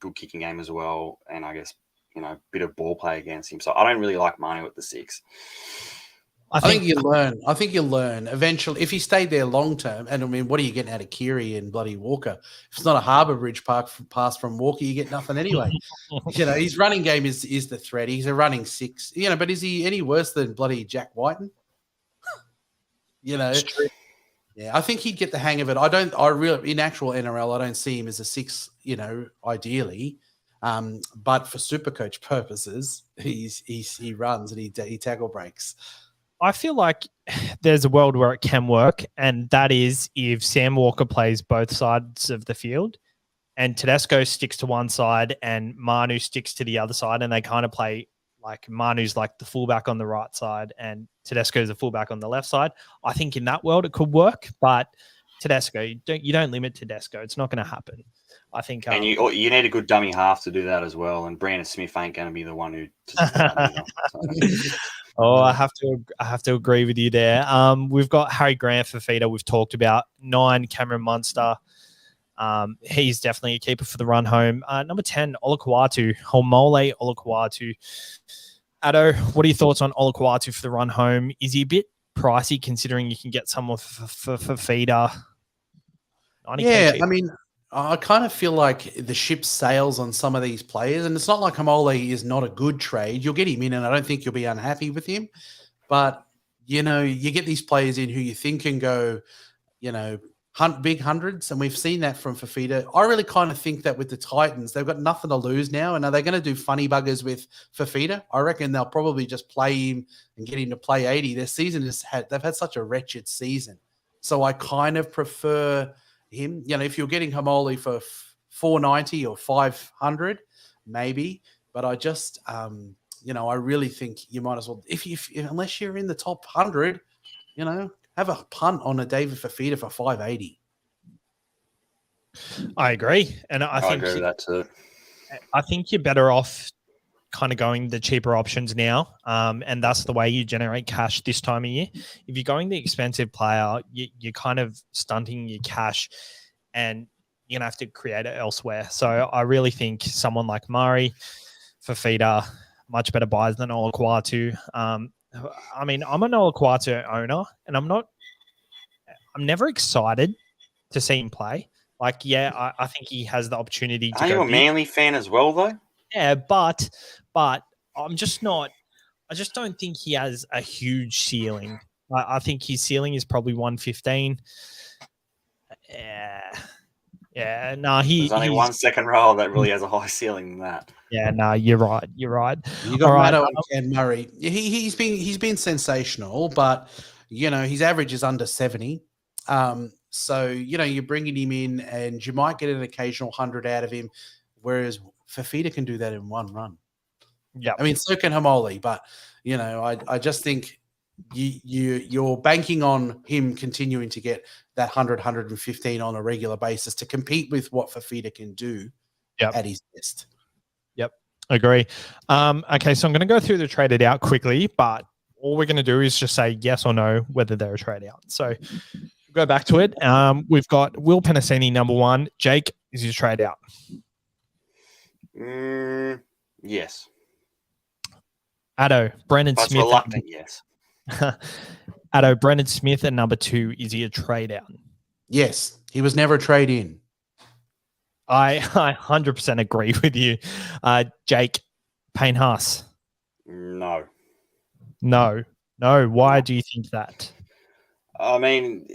good kicking game as well, and I guess, bit of ball play against him. So I don't really like Manu at the 6. I think you'll learn. I think you'll learn eventually if he stayed there long term. And I mean, what are you getting out of Keary and bloody Walker? If it's not a Harbour Bridge pass from Walker, you get nothing anyway. His running game is the threat. He's a running 6. But is he any worse than bloody Jack Whiten? Yeah, I think he'd get the hang of it. In actual NRL, I don't see him as a 6. Ideally. But for SuperCoach purposes, he runs and he tackle breaks. I feel like there's a world where it can work, and that is if Sam Walker plays both sides of the field and Tedesco sticks to one side and Manu sticks to the other side, and they kind of play like Manu's like the fullback on the right side and Tedesco's the fullback on the left side. I think in that world it could work, but Tedesco, you don't limit Tedesco. It's not going to happen. I think, and you need a good dummy half to do that as well. And Brandon Smith ain't going to be the one who does that either. Oh, I have to agree with you there. We've got Harry Grant for feeder. We've talked about 9, Cameron Munster. He's definitely a keeper for the run home. Number 10, Olakwatu, Homole Olakwatu. Addo, what are your thoughts on Olakwatu for the run home? Is he a bit pricey considering you can get someone for feeder? Yeah, I mean, I kind of feel like the ship sails on some of these players, and it's not like Hamole is not a good trade. You'll get him in, and I don't think you'll be unhappy with him. But, you get these players in who you think can go, big hundreds, and we've seen that from Fafita. I really kind of think that with the Titans, they've got nothing to lose now, and are they going to do funny buggers with Fafita? I reckon they'll probably just play him and get him to play 80. Their season they've had such a wretched season. So I kind of prefer him. If you're getting Hamoli for 490 or 500, maybe. But I just, I really think you might as well, if unless you're in the top 100, have a punt on a David Fafita for 580. I agree. And I think agree with that too. I think you're better off kind of going the cheaper options now. And that's the way you generate cash this time of year. If you're going the expensive player, you're kind of stunting your cash and you're going to have to create it elsewhere. So I really think someone like Murray, Fafita, much better buys than Olakwatu. I mean, I'm an Olakwatu owner, and I'm never excited to see him play. Like, yeah, I think he has the opportunity to Are you a Manly fan as well, though? Yeah, but I'm just not. I just don't think he has a huge ceiling. I think his ceiling is probably 115. Yeah. No, There's only one second row that really has a high ceiling than that. Yeah, no, you're right. You got Maddo and Ken Murray. He's been sensational, but his average is under 70. So you're bringing him in, and you might get an occasional 100 out of him, whereas Fafita can do that in one run. Yeah, I mean, so can Hamoli, but I just think you're banking on him continuing to get that 100, 115 on a regular basis to compete with what Fafita can do at his best. Yep, agree. Okay, so I'm going to go through the traded out quickly, but all we're going to do is just say yes or no whether they're a trade out. So go back to it. We've got Will Penasini, number 1. Jake, is his trade out? Yes. Addo, Brendan That's Smith. Reluctant, yes. Addo, Brendan Smith at number 2. Is he a trade out? Yes, he was never a trade in. I 100% agree with you. Jake, Payne Haas. No. Why do you think that? I mean,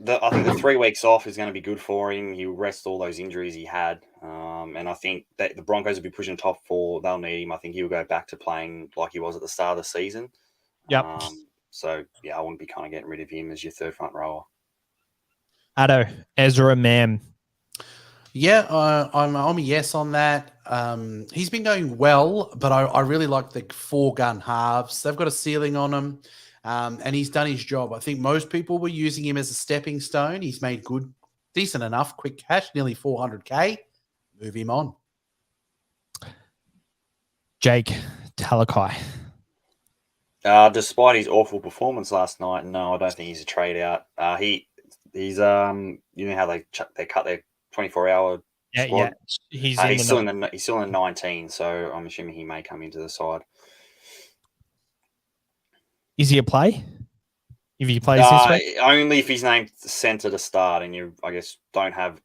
I think the 3 weeks off is going to be good for him. He'll rest all those injuries he had. And I think that the Broncos will be pushing top 4. They'll need him. I think he'll go back to playing like he was at the start of the season. Yep. So, yeah, I wouldn't be kind of getting rid of him as your third front rower. Addo, Ezra Mam. Yeah, I'm a yes on that. He's been going well, but I really like the 4-gun halves. They've got a ceiling on him, and he's done his job. I think most people were using him as a stepping stone. He's made decent enough, quick cash, nearly 400K. Move him on. Jake, Talakai. Despite his awful performance last night, no, I don't think he's a trade out. He's how they cut their 24-hour squad. Yeah. He's still in 19, so I'm assuming he may come into the side. Is he a play? If he plays this week? Only if he's named centre to start, and you, I guess, don't have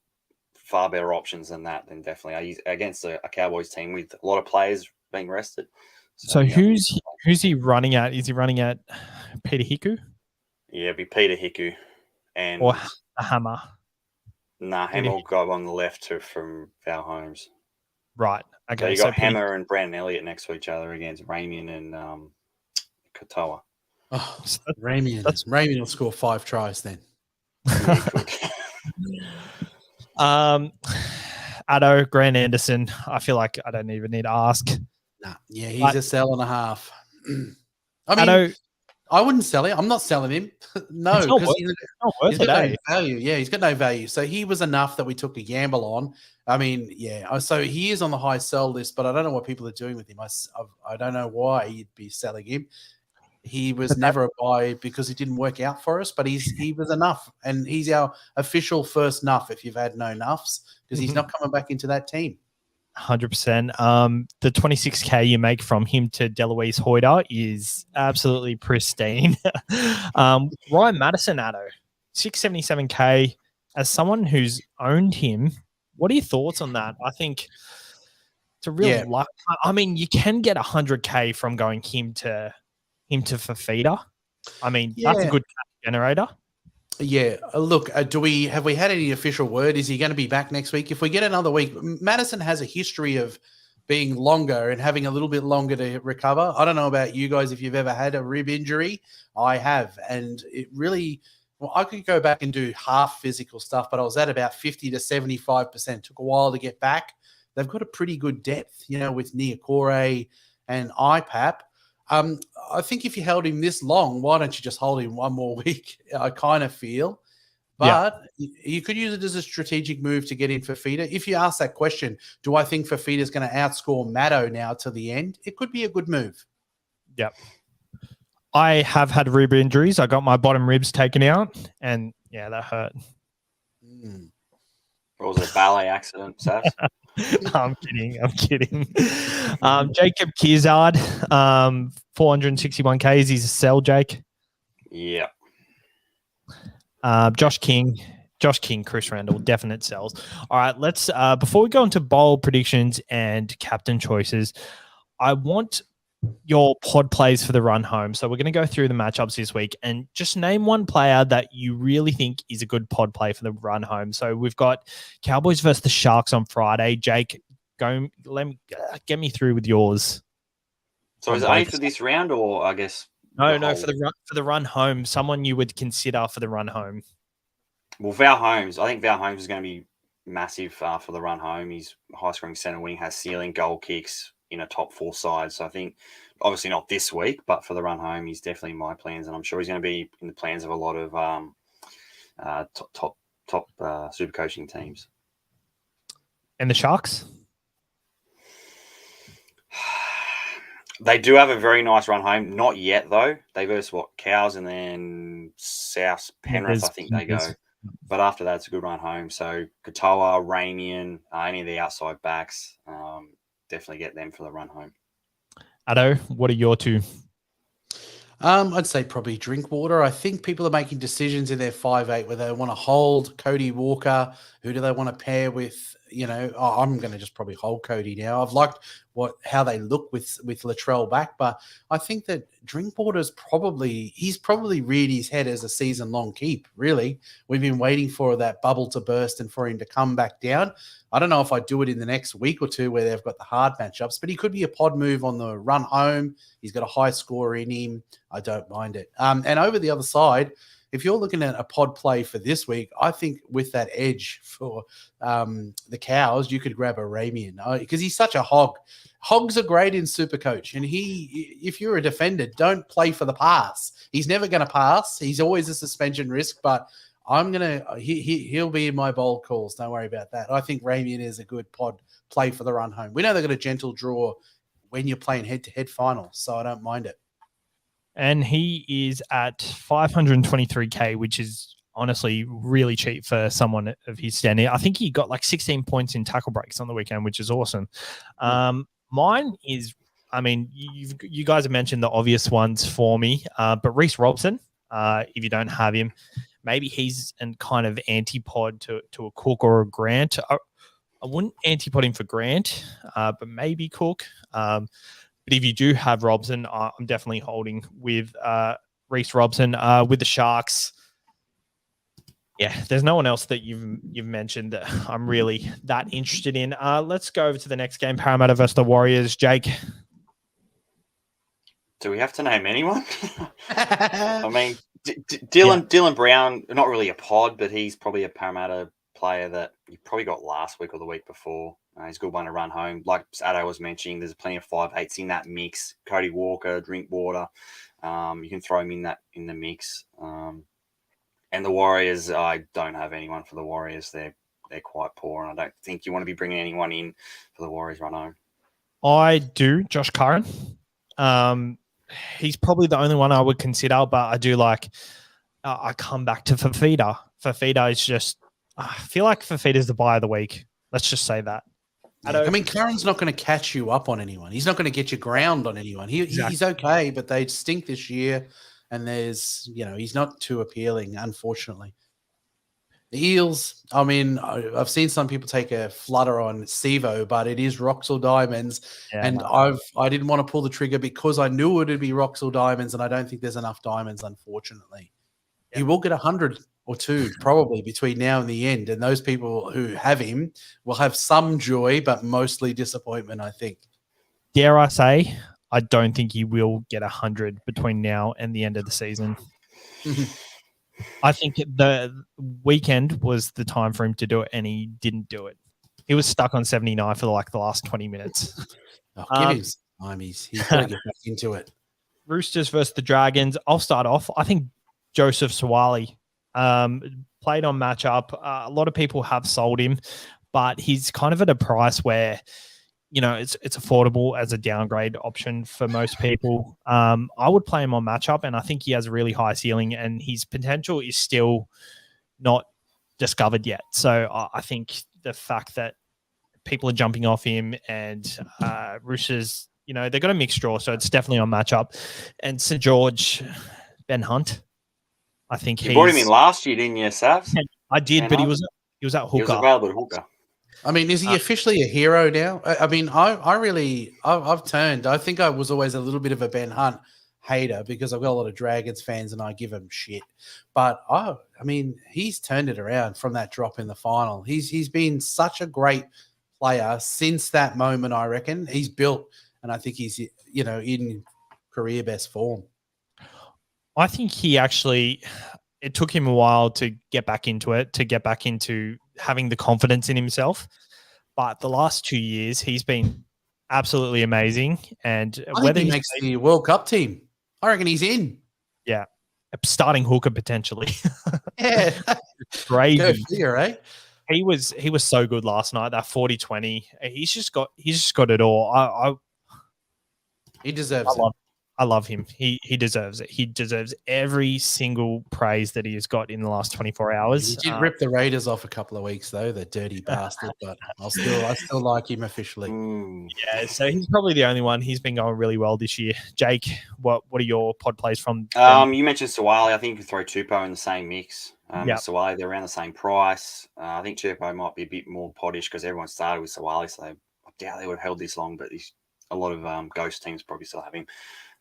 far better options than that, then definitely. He's against a Cowboys team with a lot of players being rested. So who's he running at? Is he running at Peter Hiku? Yeah, it'd be Peter Hiku. Or a Hammer? Nah, Hammer will go on the left from Val Holmes. Right. Okay. So you got Hammer and Brandon Elliott next to each other against Ramian and Katoa. Oh, Ramian will score 5 tries then. Addo, Grant Anderson. I feel like I don't even need to ask. Nah, yeah, he's a sell and a half. I mean, Addo, I wouldn't sell him. I'm not selling him. No, It's not because worth he's it, got eh? no value. Yeah, he's got no value. So he was enough that we took a gamble on. I mean, yeah. So he is on the high sell list, but I don't know what people are doing with him. I don't know why you'd be selling him. He was never a buy because it didn't work out for us, but he was enough, and he's our official first nuff if you've had no nuffs, because he's not coming back into that team. 100%. The 26K you make from him to Deloise Hoyter is absolutely pristine. Ryan Madison, Addo, 677K. As someone who's owned him, what are your thoughts on that? I think it's a real luck. I mean, you can get 100K from going him to Fafita. I mean, that's a good cash generator. Yeah. Look, have we had any official word? Is he going to be back next week? If we get another week, Madison has a history of being longer and having a little bit longer to recover. I don't know about you guys if you've ever had a rib injury. I have, and it really. Well, I could go back and do half physical stuff, but I was at about 50 to 75%. Took a while to get back. They've got a pretty good depth, with Niokore and IPAP. I think if you held him this long, why don't you just hold him one more week? I kind of feel. But you could use it as a strategic move to get in Fafita. If you ask that question, do I think Fafita is going to outscore Maddo now to the end? It could be a good move. Yep. I have had rib injuries. I got my bottom ribs taken out, and yeah, that hurt. Or was it a ballet accident, Sav? I'm kidding. Jacob Kirzard, 461Ks. He's a sell, Jake. Yeah. Josh King, Chris Randall, definite sells. All right, let's before we go into bowl predictions and captain choices, I want your pod plays for the run home. So we're going to go through the matchups this week and just name one player that you really think is a good pod play for the run home. So we've got Cowboys versus the Sharks on Friday. Jake, get me through with yours. So is it only for this round, or I guess no for the run home? Someone you would consider for the run home. Well, Val Holmes. I think Val Holmes is going to be massive for the run home. He's high scoring center wing, has ceiling, goal kicks in a top 4 side. So I think obviously not this week, but for the run home, he's definitely in my plans, and I'm sure he's going to be in the plans of a lot of top super coaching teams. And the Sharks? They do have a very nice run home. Not yet, though. They verse Cows and then South Penrith, I think they go. But after that, it's a good run home. So Katoa, Ramian, any of the outside backs, definitely get them for the run home. Addo, what are your two? I'd say probably Drinkwater. I think people are making decisions in their 5'8" where they want to hold Cody Walker. Who do they want to pair with? I'm going to just probably hold Cody now. I've liked how they look with Latrell back, but I think that Drinkwater's he's probably reared his head as a season-long keep, really. We've been waiting for that bubble to burst and for him to come back down. I don't know if I'd do it in the next week or two where they've got the hard matchups, but he could be a pod move on the run home. He's got a high score in him. I don't mind it. And over the other side, if you're looking at a pod play for this week, I think with that edge for the Cows, you could grab a Ramian because he's such a hog. Hogs are great in SuperCoach, and if you're a defender, don't play for the pass. He's never going to pass. He's always a suspension risk, but he'll be in my bold calls. Don't worry about that. I think Ramian is a good pod play for the run home. We know they've got a gentle draw when you're playing head-to-head finals, so I don't mind it. And he is at 523K, which is honestly really cheap for someone of his standing. I think he got like 16 points in tackle breaks on the weekend, which is awesome. Mine is, I mean, you guys have mentioned the obvious ones for me, but Reece Robson, if you don't have him, maybe he's an kind of antipod to a Cook or a Grant. I wouldn't antipod him for Grant, but maybe Cook. But if you do have Robson, I'm definitely holding with Reece Robson. With the Sharks, yeah, there's no one else that you've mentioned that I'm really that interested in. Let's go over to the next game, Parramatta versus the Warriors. Jake? Do we have to name anyone? I mean, Dylan Brown, not really a pod, but he's probably a Parramatta player that you probably got last week or the week before. He's a good one to run home. Like Addo was mentioning, there's plenty of 5'8s in that mix. Cody Walker, Drinkwater. You can throw him in the mix. And the Warriors, I don't have anyone for the Warriors. They're quite poor, and I don't think you want to be bringing anyone in for the Warriors run home. I do, Josh Curran. He's probably the only one I would consider, but I do like. I come back to Fafita. Fafita is just. I feel like Fafita's the buy of the week. Let's just say that. Yeah. I mean, Curran's not going to catch you up on anyone. He's not going to get you ground on anyone. He's okay, but they stink this year, and he's not too appealing, unfortunately. The Eels, I mean, I've seen some people take a flutter on Sevo, but it is rocks or diamonds. Yeah, and I didn't want to pull the trigger because I knew it would be rocks or diamonds, and I don't think there's enough diamonds, unfortunately. Yeah. He will get 100 or 2 probably between now and the end, and those people who have him will have some joy, but mostly disappointment, I think. Dare I say, I don't think he will get 100 between now and the end of the season. I think the weekend was the time for him to do it, and he didn't do it. He was stuck on 79 for the last 20 minutes. Give him some time. He's got to get back into it. Roosters versus the Dragons. I'll start off. I think Joseph Suwali played on matchup. A lot of people have sold him, but he's kind of at a price where, it's affordable as a downgrade option for most people. I would play him on matchup, and I think he has a really high ceiling, and his potential is still not discovered yet. So I think the fact that people are jumping off him and Roosters, they're going to mix draw, so it's definitely on matchup. And St. George, Ben Hunt, I think you brought him in last year, didn't you, Savs? I did, Ben but Hunt? he was at hooker. He was available at hooker. I mean, is he officially a hero now? I mean, I've turned. I think I was always a little bit of a Ben Hunt hater because I've got a lot of Dragons fans and I give him shit. But I mean, he's turned it around from that drop in the final. He's been such a great player since that moment. I reckon he's built, and I think he's in career best form. I think he actually. It took him a while to get back into it, to get back into having the confidence in himself. But the last 2 years, he's been absolutely amazing. And I think he makes the World Cup team. I reckon he's in. Yeah. Starting hooker potentially. Yeah. Crazy. Go figure, eh? He was so good last night, that 40-20. He's just got it all. He deserves it. I love him. He deserves it. He deserves every single praise that he has got in the last 24 hours. He did rip the Raiders off a couple of weeks, though, the dirty bastard. But I still like him officially. Yeah, so he's probably the only one. He's been going really well this year. Jake, what are your pod plays from? You mentioned Suwali. I think you can throw Tupou in the same mix. Yep. Suwali, they're around the same price. I think Tupou might be a bit more poddish because everyone started with Suwali, so I doubt they would have held this long. But a lot of ghost teams probably still have him.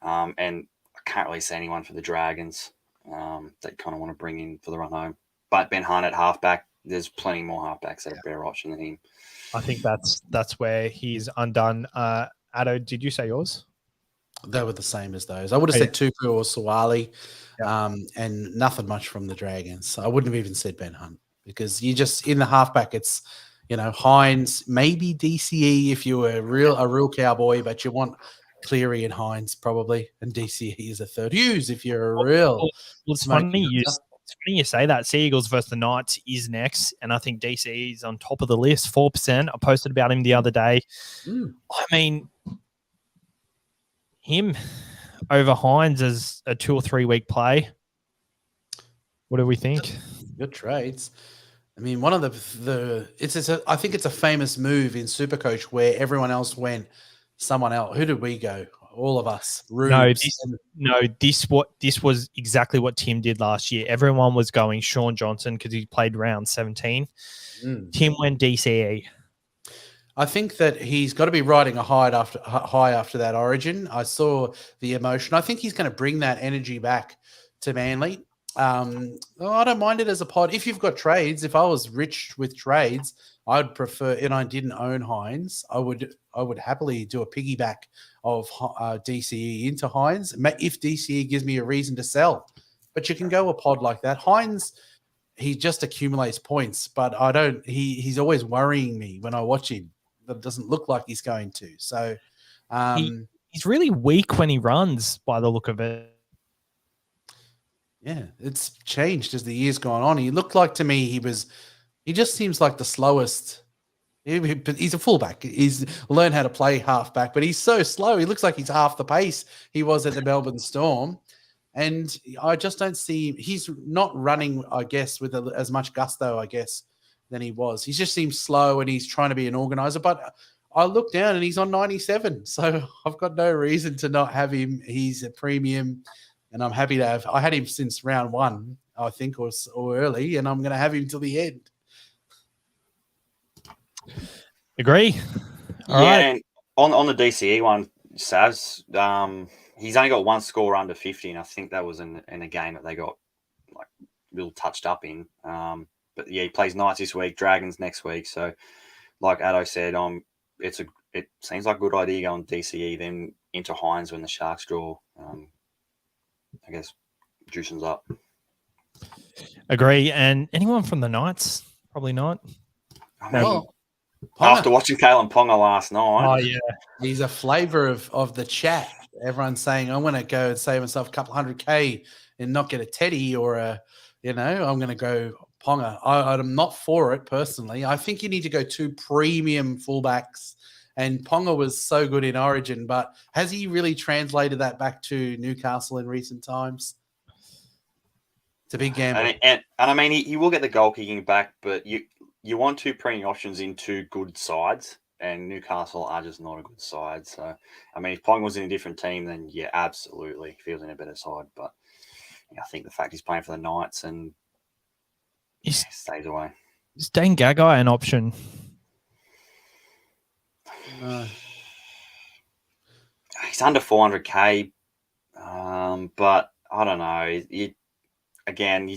And I can't really see anyone for the Dragons that kind of want to bring in for the run home. But Ben Hunt at halfback, there's plenty more halfbacks that are a better option than him. I think that's where he's undone. Addo, did you say yours? They were the same as those. I would have said Tupou or Suwali, and nothing much from the Dragons. I wouldn't have even said Ben Hunt because you just in the halfback, it's Hines, maybe DCE if you were a real cowboy, but you want Cleary and Hines probably, and DCE is a third. Hughes if you're a real. Well, it's funny you say that. Sea Eagles versus the Knights is next, and I think DCE is on top of the list, 4%. I posted about him the other day. I mean, him over Hines as a 2 or 3 week play. What do we think? Good trades. I mean, one of the I think it's a famous move in SuperCoach where everyone else went someone else. Who did we go? All of us. This was exactly what Tim did last year. Everyone was going Sean Johnson because he played round 17. Tim went DCE. I think that he's got to be riding a high after that Origin. I saw the emotion. I think he's going to bring that energy back to Manly. I don't mind it as a pod. If you've got trades, if I was rich with trades, I'd prefer, and I didn't own Hines, I would happily do a piggyback of DCE into Hines if DCE gives me a reason to sell. But you can go a pod like that. Hines, he just accumulates points, but I don't. He's always worrying me when I watch him. That it doesn't look like he's going to. So he's really weak when he runs, by the look of it. Yeah, it's changed as the years gone on. He looked like to me he just seems like the slowest. He's a fullback. He's learned how to play halfback, but he's so slow. He looks like he's half the pace he was at the Melbourne Storm. And I just don't see, he's not running, I guess, with as much gusto, I guess, than he was. He just seems slow and he's trying to be an organizer. But I look down and he's on 97. So I've got no reason to not have him. He's a premium. And I'm happy to have. I had him since round 1, I think, or early, and I'm going to have him till the end. Agree. All right. And on the DCE one, Savs, he's only got one score under 50, and I think that was in a game that they got like real touched up in. But yeah, he plays Knights this week, Dragons next week. So, like Addo said, it seems like a good idea going DCE, then into Hines when the Sharks draw. I guess juicing up. Agree. And anyone from the Knights? Probably not. After watching Kalen Ponga last night. Oh, yeah. He's a flavour of the chat. Everyone's saying, I want to go and save myself a couple $100K and not get a Teddy or I'm going to go Ponga. I'm not for it personally. I think you need to go 2 premium fullbacks. And Ponga was so good in Origin, but has he really translated that back to Newcastle in recent times? It's a big gamble. And I mean, he will get the goal kicking back, but you want 2 premium options in 2 good sides, and Newcastle are just not a good side. So, I mean, if Ponga was in a different team, then yeah, absolutely, he feels in a better side. But I think the fact he's playing for the Knights and he stays away. Is Dane Gagai an option? He's under 400K, but I don't know. You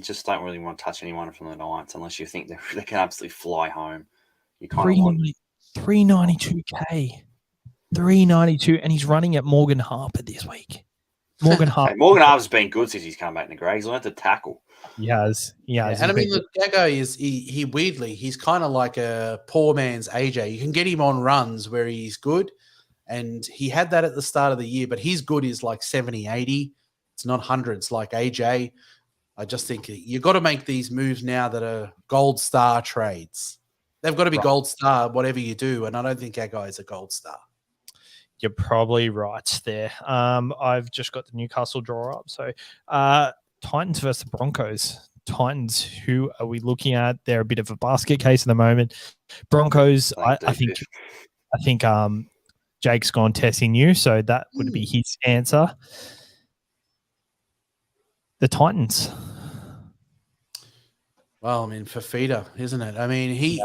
just don't really want to touch anyone from the Knights unless you think they can absolutely fly home. You kind of want 392K, 392, and he's running at Morgan Harper this week. Morgan Harper's been good since he's come back to Greg. He's learned to tackle. He has. And I mean, look, Gago is he weirdly, he's kind of like a poor man's AJ. You can get him on runs where he's good, and he had that at the start of the year, but his good is like 70, 80. It's not hundreds like AJ. I just think you've got to make these moves now that are gold star trades. They've got to be gold star, whatever you do, and I don't think Gago is a gold star. You're probably right there. I've just got the Newcastle draw up. So Titans versus the Broncos. Titans, who are we looking at? They're a bit of a basket case at the moment. Broncos, I think Jake's gone testing you, so that would be his answer. The Titans. Well, I mean, Fafita, isn't it? I mean,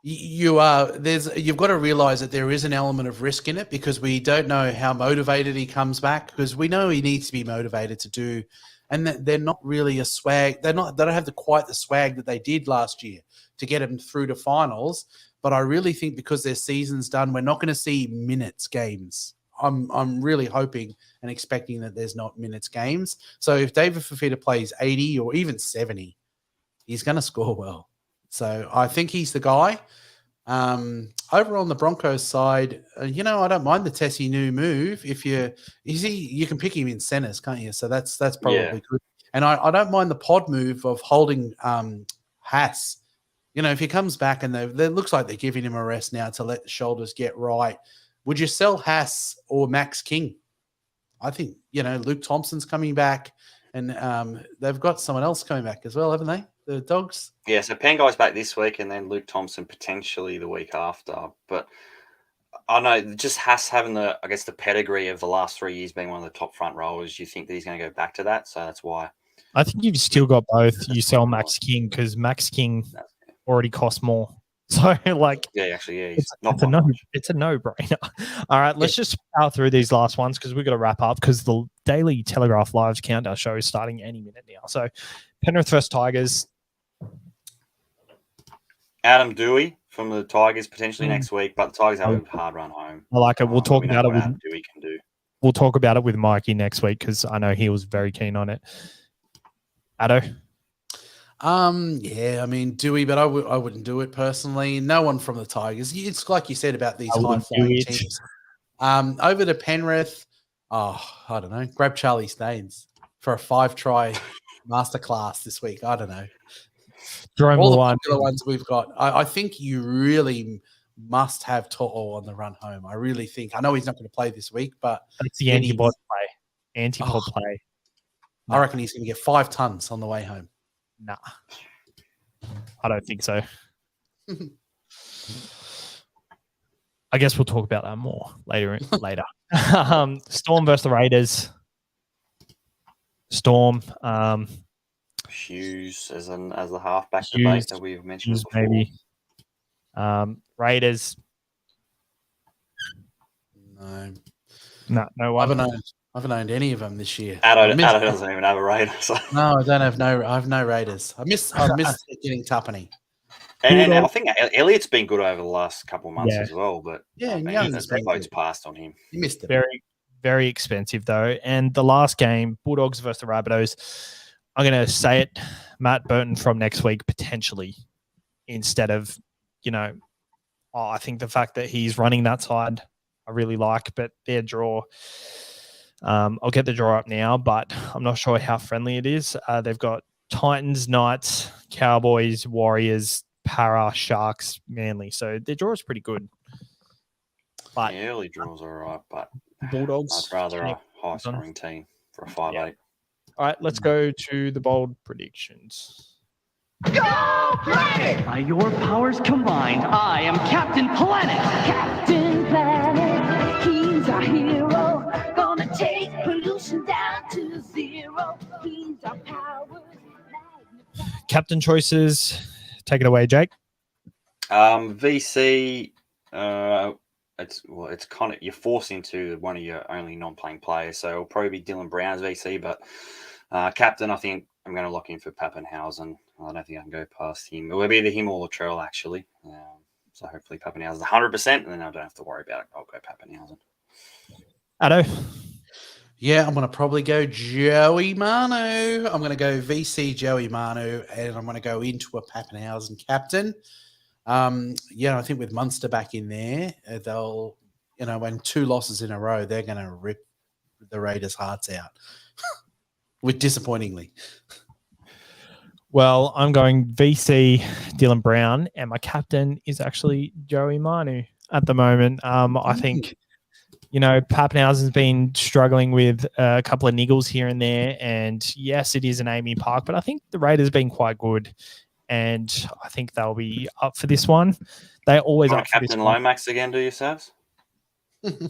you've got to realize that there is an element of risk in it because we don't know how motivated he comes back, because we know he needs to be motivated to do, and that they're not really a swag. They don't have quite the swag that they did last year to get them through to finals. But I really think because their season's done, we're not going to see minutes games. I'm really hoping and expecting that there's not minutes games. So if David Fafita plays 80 or even 70, he's going to score well. So I think he's the guy. Over on the Broncos side, I don't mind the Tessie new move. You can pick him in centers, can't you? So that's probably good. And I don't mind the pod move of holding Haas. If he comes back and it looks like they're giving him a rest now to let the shoulders get right. Would you sell Haas or Max King? I think, Luke Thompson's coming back, and they've got someone else coming back as well, haven't they? The Dogs? Yeah, so Pengai's back this week, and then Luke Thompson potentially the week after. But I know just Haas having the pedigree of the last 3 years being one of the top front rowers, you think that he's going to go back to that. So that's why. I think you've still got both. You sell Max King because Max King already costs more. So, it's a no-brainer. All right, let's just power through these last ones because we've got to wrap up because the Daily Telegraph Live countdown show is starting any minute now. So, Penrith versus Tigers. Adam Dewey from the Tigers potentially next week, but the Tigers have a hard run home. I like it. We'll talk about it. Adam Dewey can do. We'll talk about it with Mikey next week because I know he was very keen on it. Addo? Yeah, I mean, Dewey, but I wouldn't do it personally. No one from the Tigers. It's like you said about these I wouldn't do high-flying it. teams. Over to Penrith. Oh, I don't know. Grab Charlie Staines for a 5-try masterclass this week. I don't know. Jerome All the Luai. popular ones we've got. I think you really must have To'o on the run home. I really think. I know he's not going to play this week, but That's the antipod play. Antipod play. I reckon he's going to get 5 tons on the way home. Nah. I don't think so. I guess we'll talk about that more later. Storm versus the Raiders. Storm. Hughes as the halfback debate that we've mentioned before. Maybe. Raiders. No one. I haven't owned any of them this year. Addo doesn't even have a Raider. So. No, I have no Raiders. I miss getting Tuppeny. And I think Elliott's been good over the last couple of months as well. But the vote's passed on him. You missed it. Very, very expensive though. And the last game, Bulldogs versus the Rabbitohs. I'm going to say it, Matt Burton from next week potentially, instead of, I think the fact that he's running that side I really like, but their draw. I'll get the draw up now, but I'm not sure how friendly it is. They've got Titans, Knights, Cowboys, Warriors, Para, Sharks, Manly. So their draw is pretty good. But early draws are all right, but Bulldogs. I'd rather a high-scoring team for a 5-8. Yeah. All right, let's go to the bold predictions. Go play! By your powers combined, I am Captain Planet. Captain Planet, he's our hero. Gonna take pollution down to 0. He's our powers. Captain choices. Take it away, Jake. VC. It's kind of you're forced into one of your only non-playing players, so it'll probably be Dylan Brown's VC. But captain, I think I'm going to lock in for Pappenhausen. I don't think I can go past him. It will be either him or Latrell, actually. So hopefully Pappenhausen's 100%, and then I don't have to worry about it. I'll go Pappenhausen. Addo. Yeah, I'm going to probably go Joey Manu. I'm going to go VC Joey Manu, and I'm going to go into a Pappenhausen captain. I think with Munster back in there, they'll, when 2 losses in a row, they're going to rip the Raiders' hearts out. With disappointingly. Well, I'm going VC Dylan Brown, and my captain is actually Joey Manu at the moment. I think, Pappenhausen's been struggling with a couple of niggles here and there, and yes, it is an Amy Park, but I think the Raiders have been quite good, and I think they'll be up for this one. They're always up for this one. Captain Lomax again, do yourselves?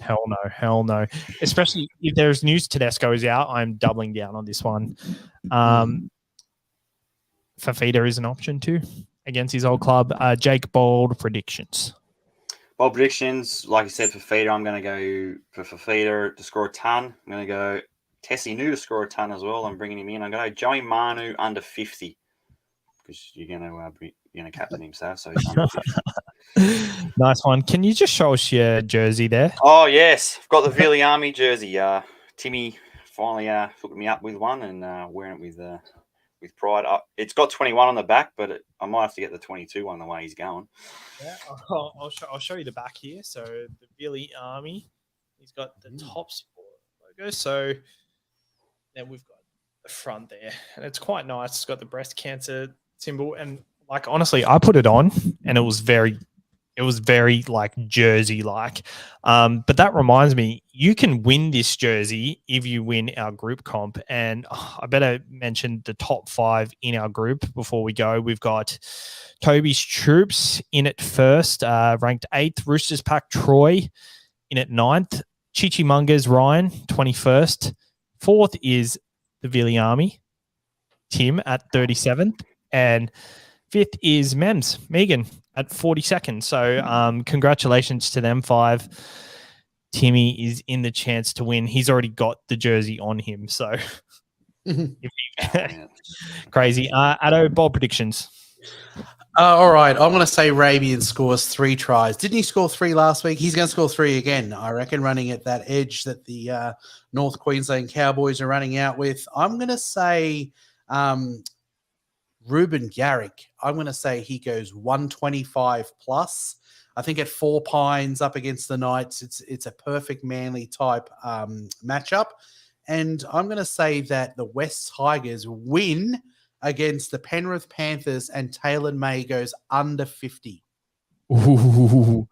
Hell no. Especially if there's news Tedesco's out, I'm doubling down on this one. Fafita is an option too against his old club. Jake, bold predictions. Bold predictions, like I said, Fafita, I'm going to go for Fafita to score a ton. I'm going to go Tessie New to score a ton as well. I'm bringing him in. I'm going to go Joey Manu under 50 because you're going to captain himself, so he's under 50. Nice one. Can you just show us your jersey there? Oh, yes. I've got the Viliami jersey. Timmy finally hooked me up with one and wearing it with pride. It's got 21 on the back, but I might have to get the 22 on the way he's going. Yeah, I'll show you the back here. So the Billy Army, he's got the top sport logo. So then we've got the front there, and it's quite nice. It's got the breast cancer symbol, and honestly, I put it on, and it was very like jersey like. But that reminds me, you can win this jersey if you win our group comp. And I better mention the top 5 in our group before we go. We've got Toby's Troops in at first, ranked 8th. Roosters Pack Troy in at 9th. Chichimungers Ryan, 21st. 4th is the Vili Army, Tim at 37th. And 5th is Megan at 42nd. So congratulations to them 5. Timmy is in the chance to win. He's already got the jersey on him. So crazy. Addo, bold predictions. All right. I'm going to say Rabian scores 3 tries. Didn't he score 3 last week? He's going to score 3 again, I reckon, running at that edge that the North Queensland Cowboys are running out with. I'm going to say Ruben Garrick, I'm going to say he goes 125 plus. I think at 4 Pines up against the Knights, it's a perfect Manly type matchup. And I'm going to say that the West Tigers win against the Penrith Panthers and Taylor May goes under 50. Ooh,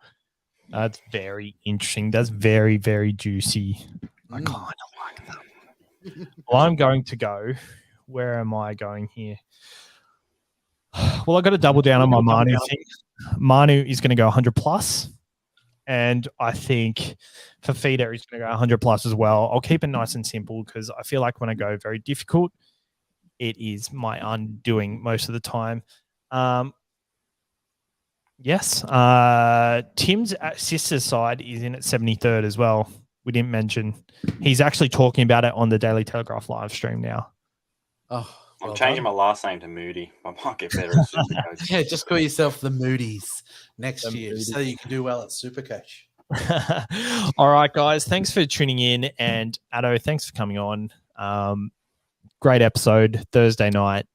that's very interesting. That's very, very juicy. I kind of like that. Well, I'm going to go. Where am I going here? Well, I got to double down on my Manu thing. Manu is going to go 100 plus. And I think Fafita is going to go 100 plus as well. I'll keep it nice and simple because I feel like when I go very difficult, it is my undoing most of the time. Yes. Tim's sister's side is in at 73rd as well. We didn't mention. He's actually talking about it on the Daily Telegraph live stream now. Oh, I'm changing my last name to Moody. I might get better at SuperCoach. Yeah, just call yourself the Moodies next year so you can do well at SuperCoach. All right, guys. Thanks for tuning in. And Addo, thanks for coming on. Great episode Thursday night.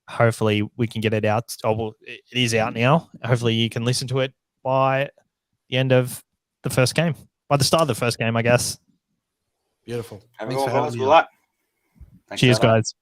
Hopefully we can get it out. Oh, well, it is out now. Hopefully you can listen to it by the end of the first game. By the start of the first game, I guess. Beautiful. Have a good luck. Cheers, guys.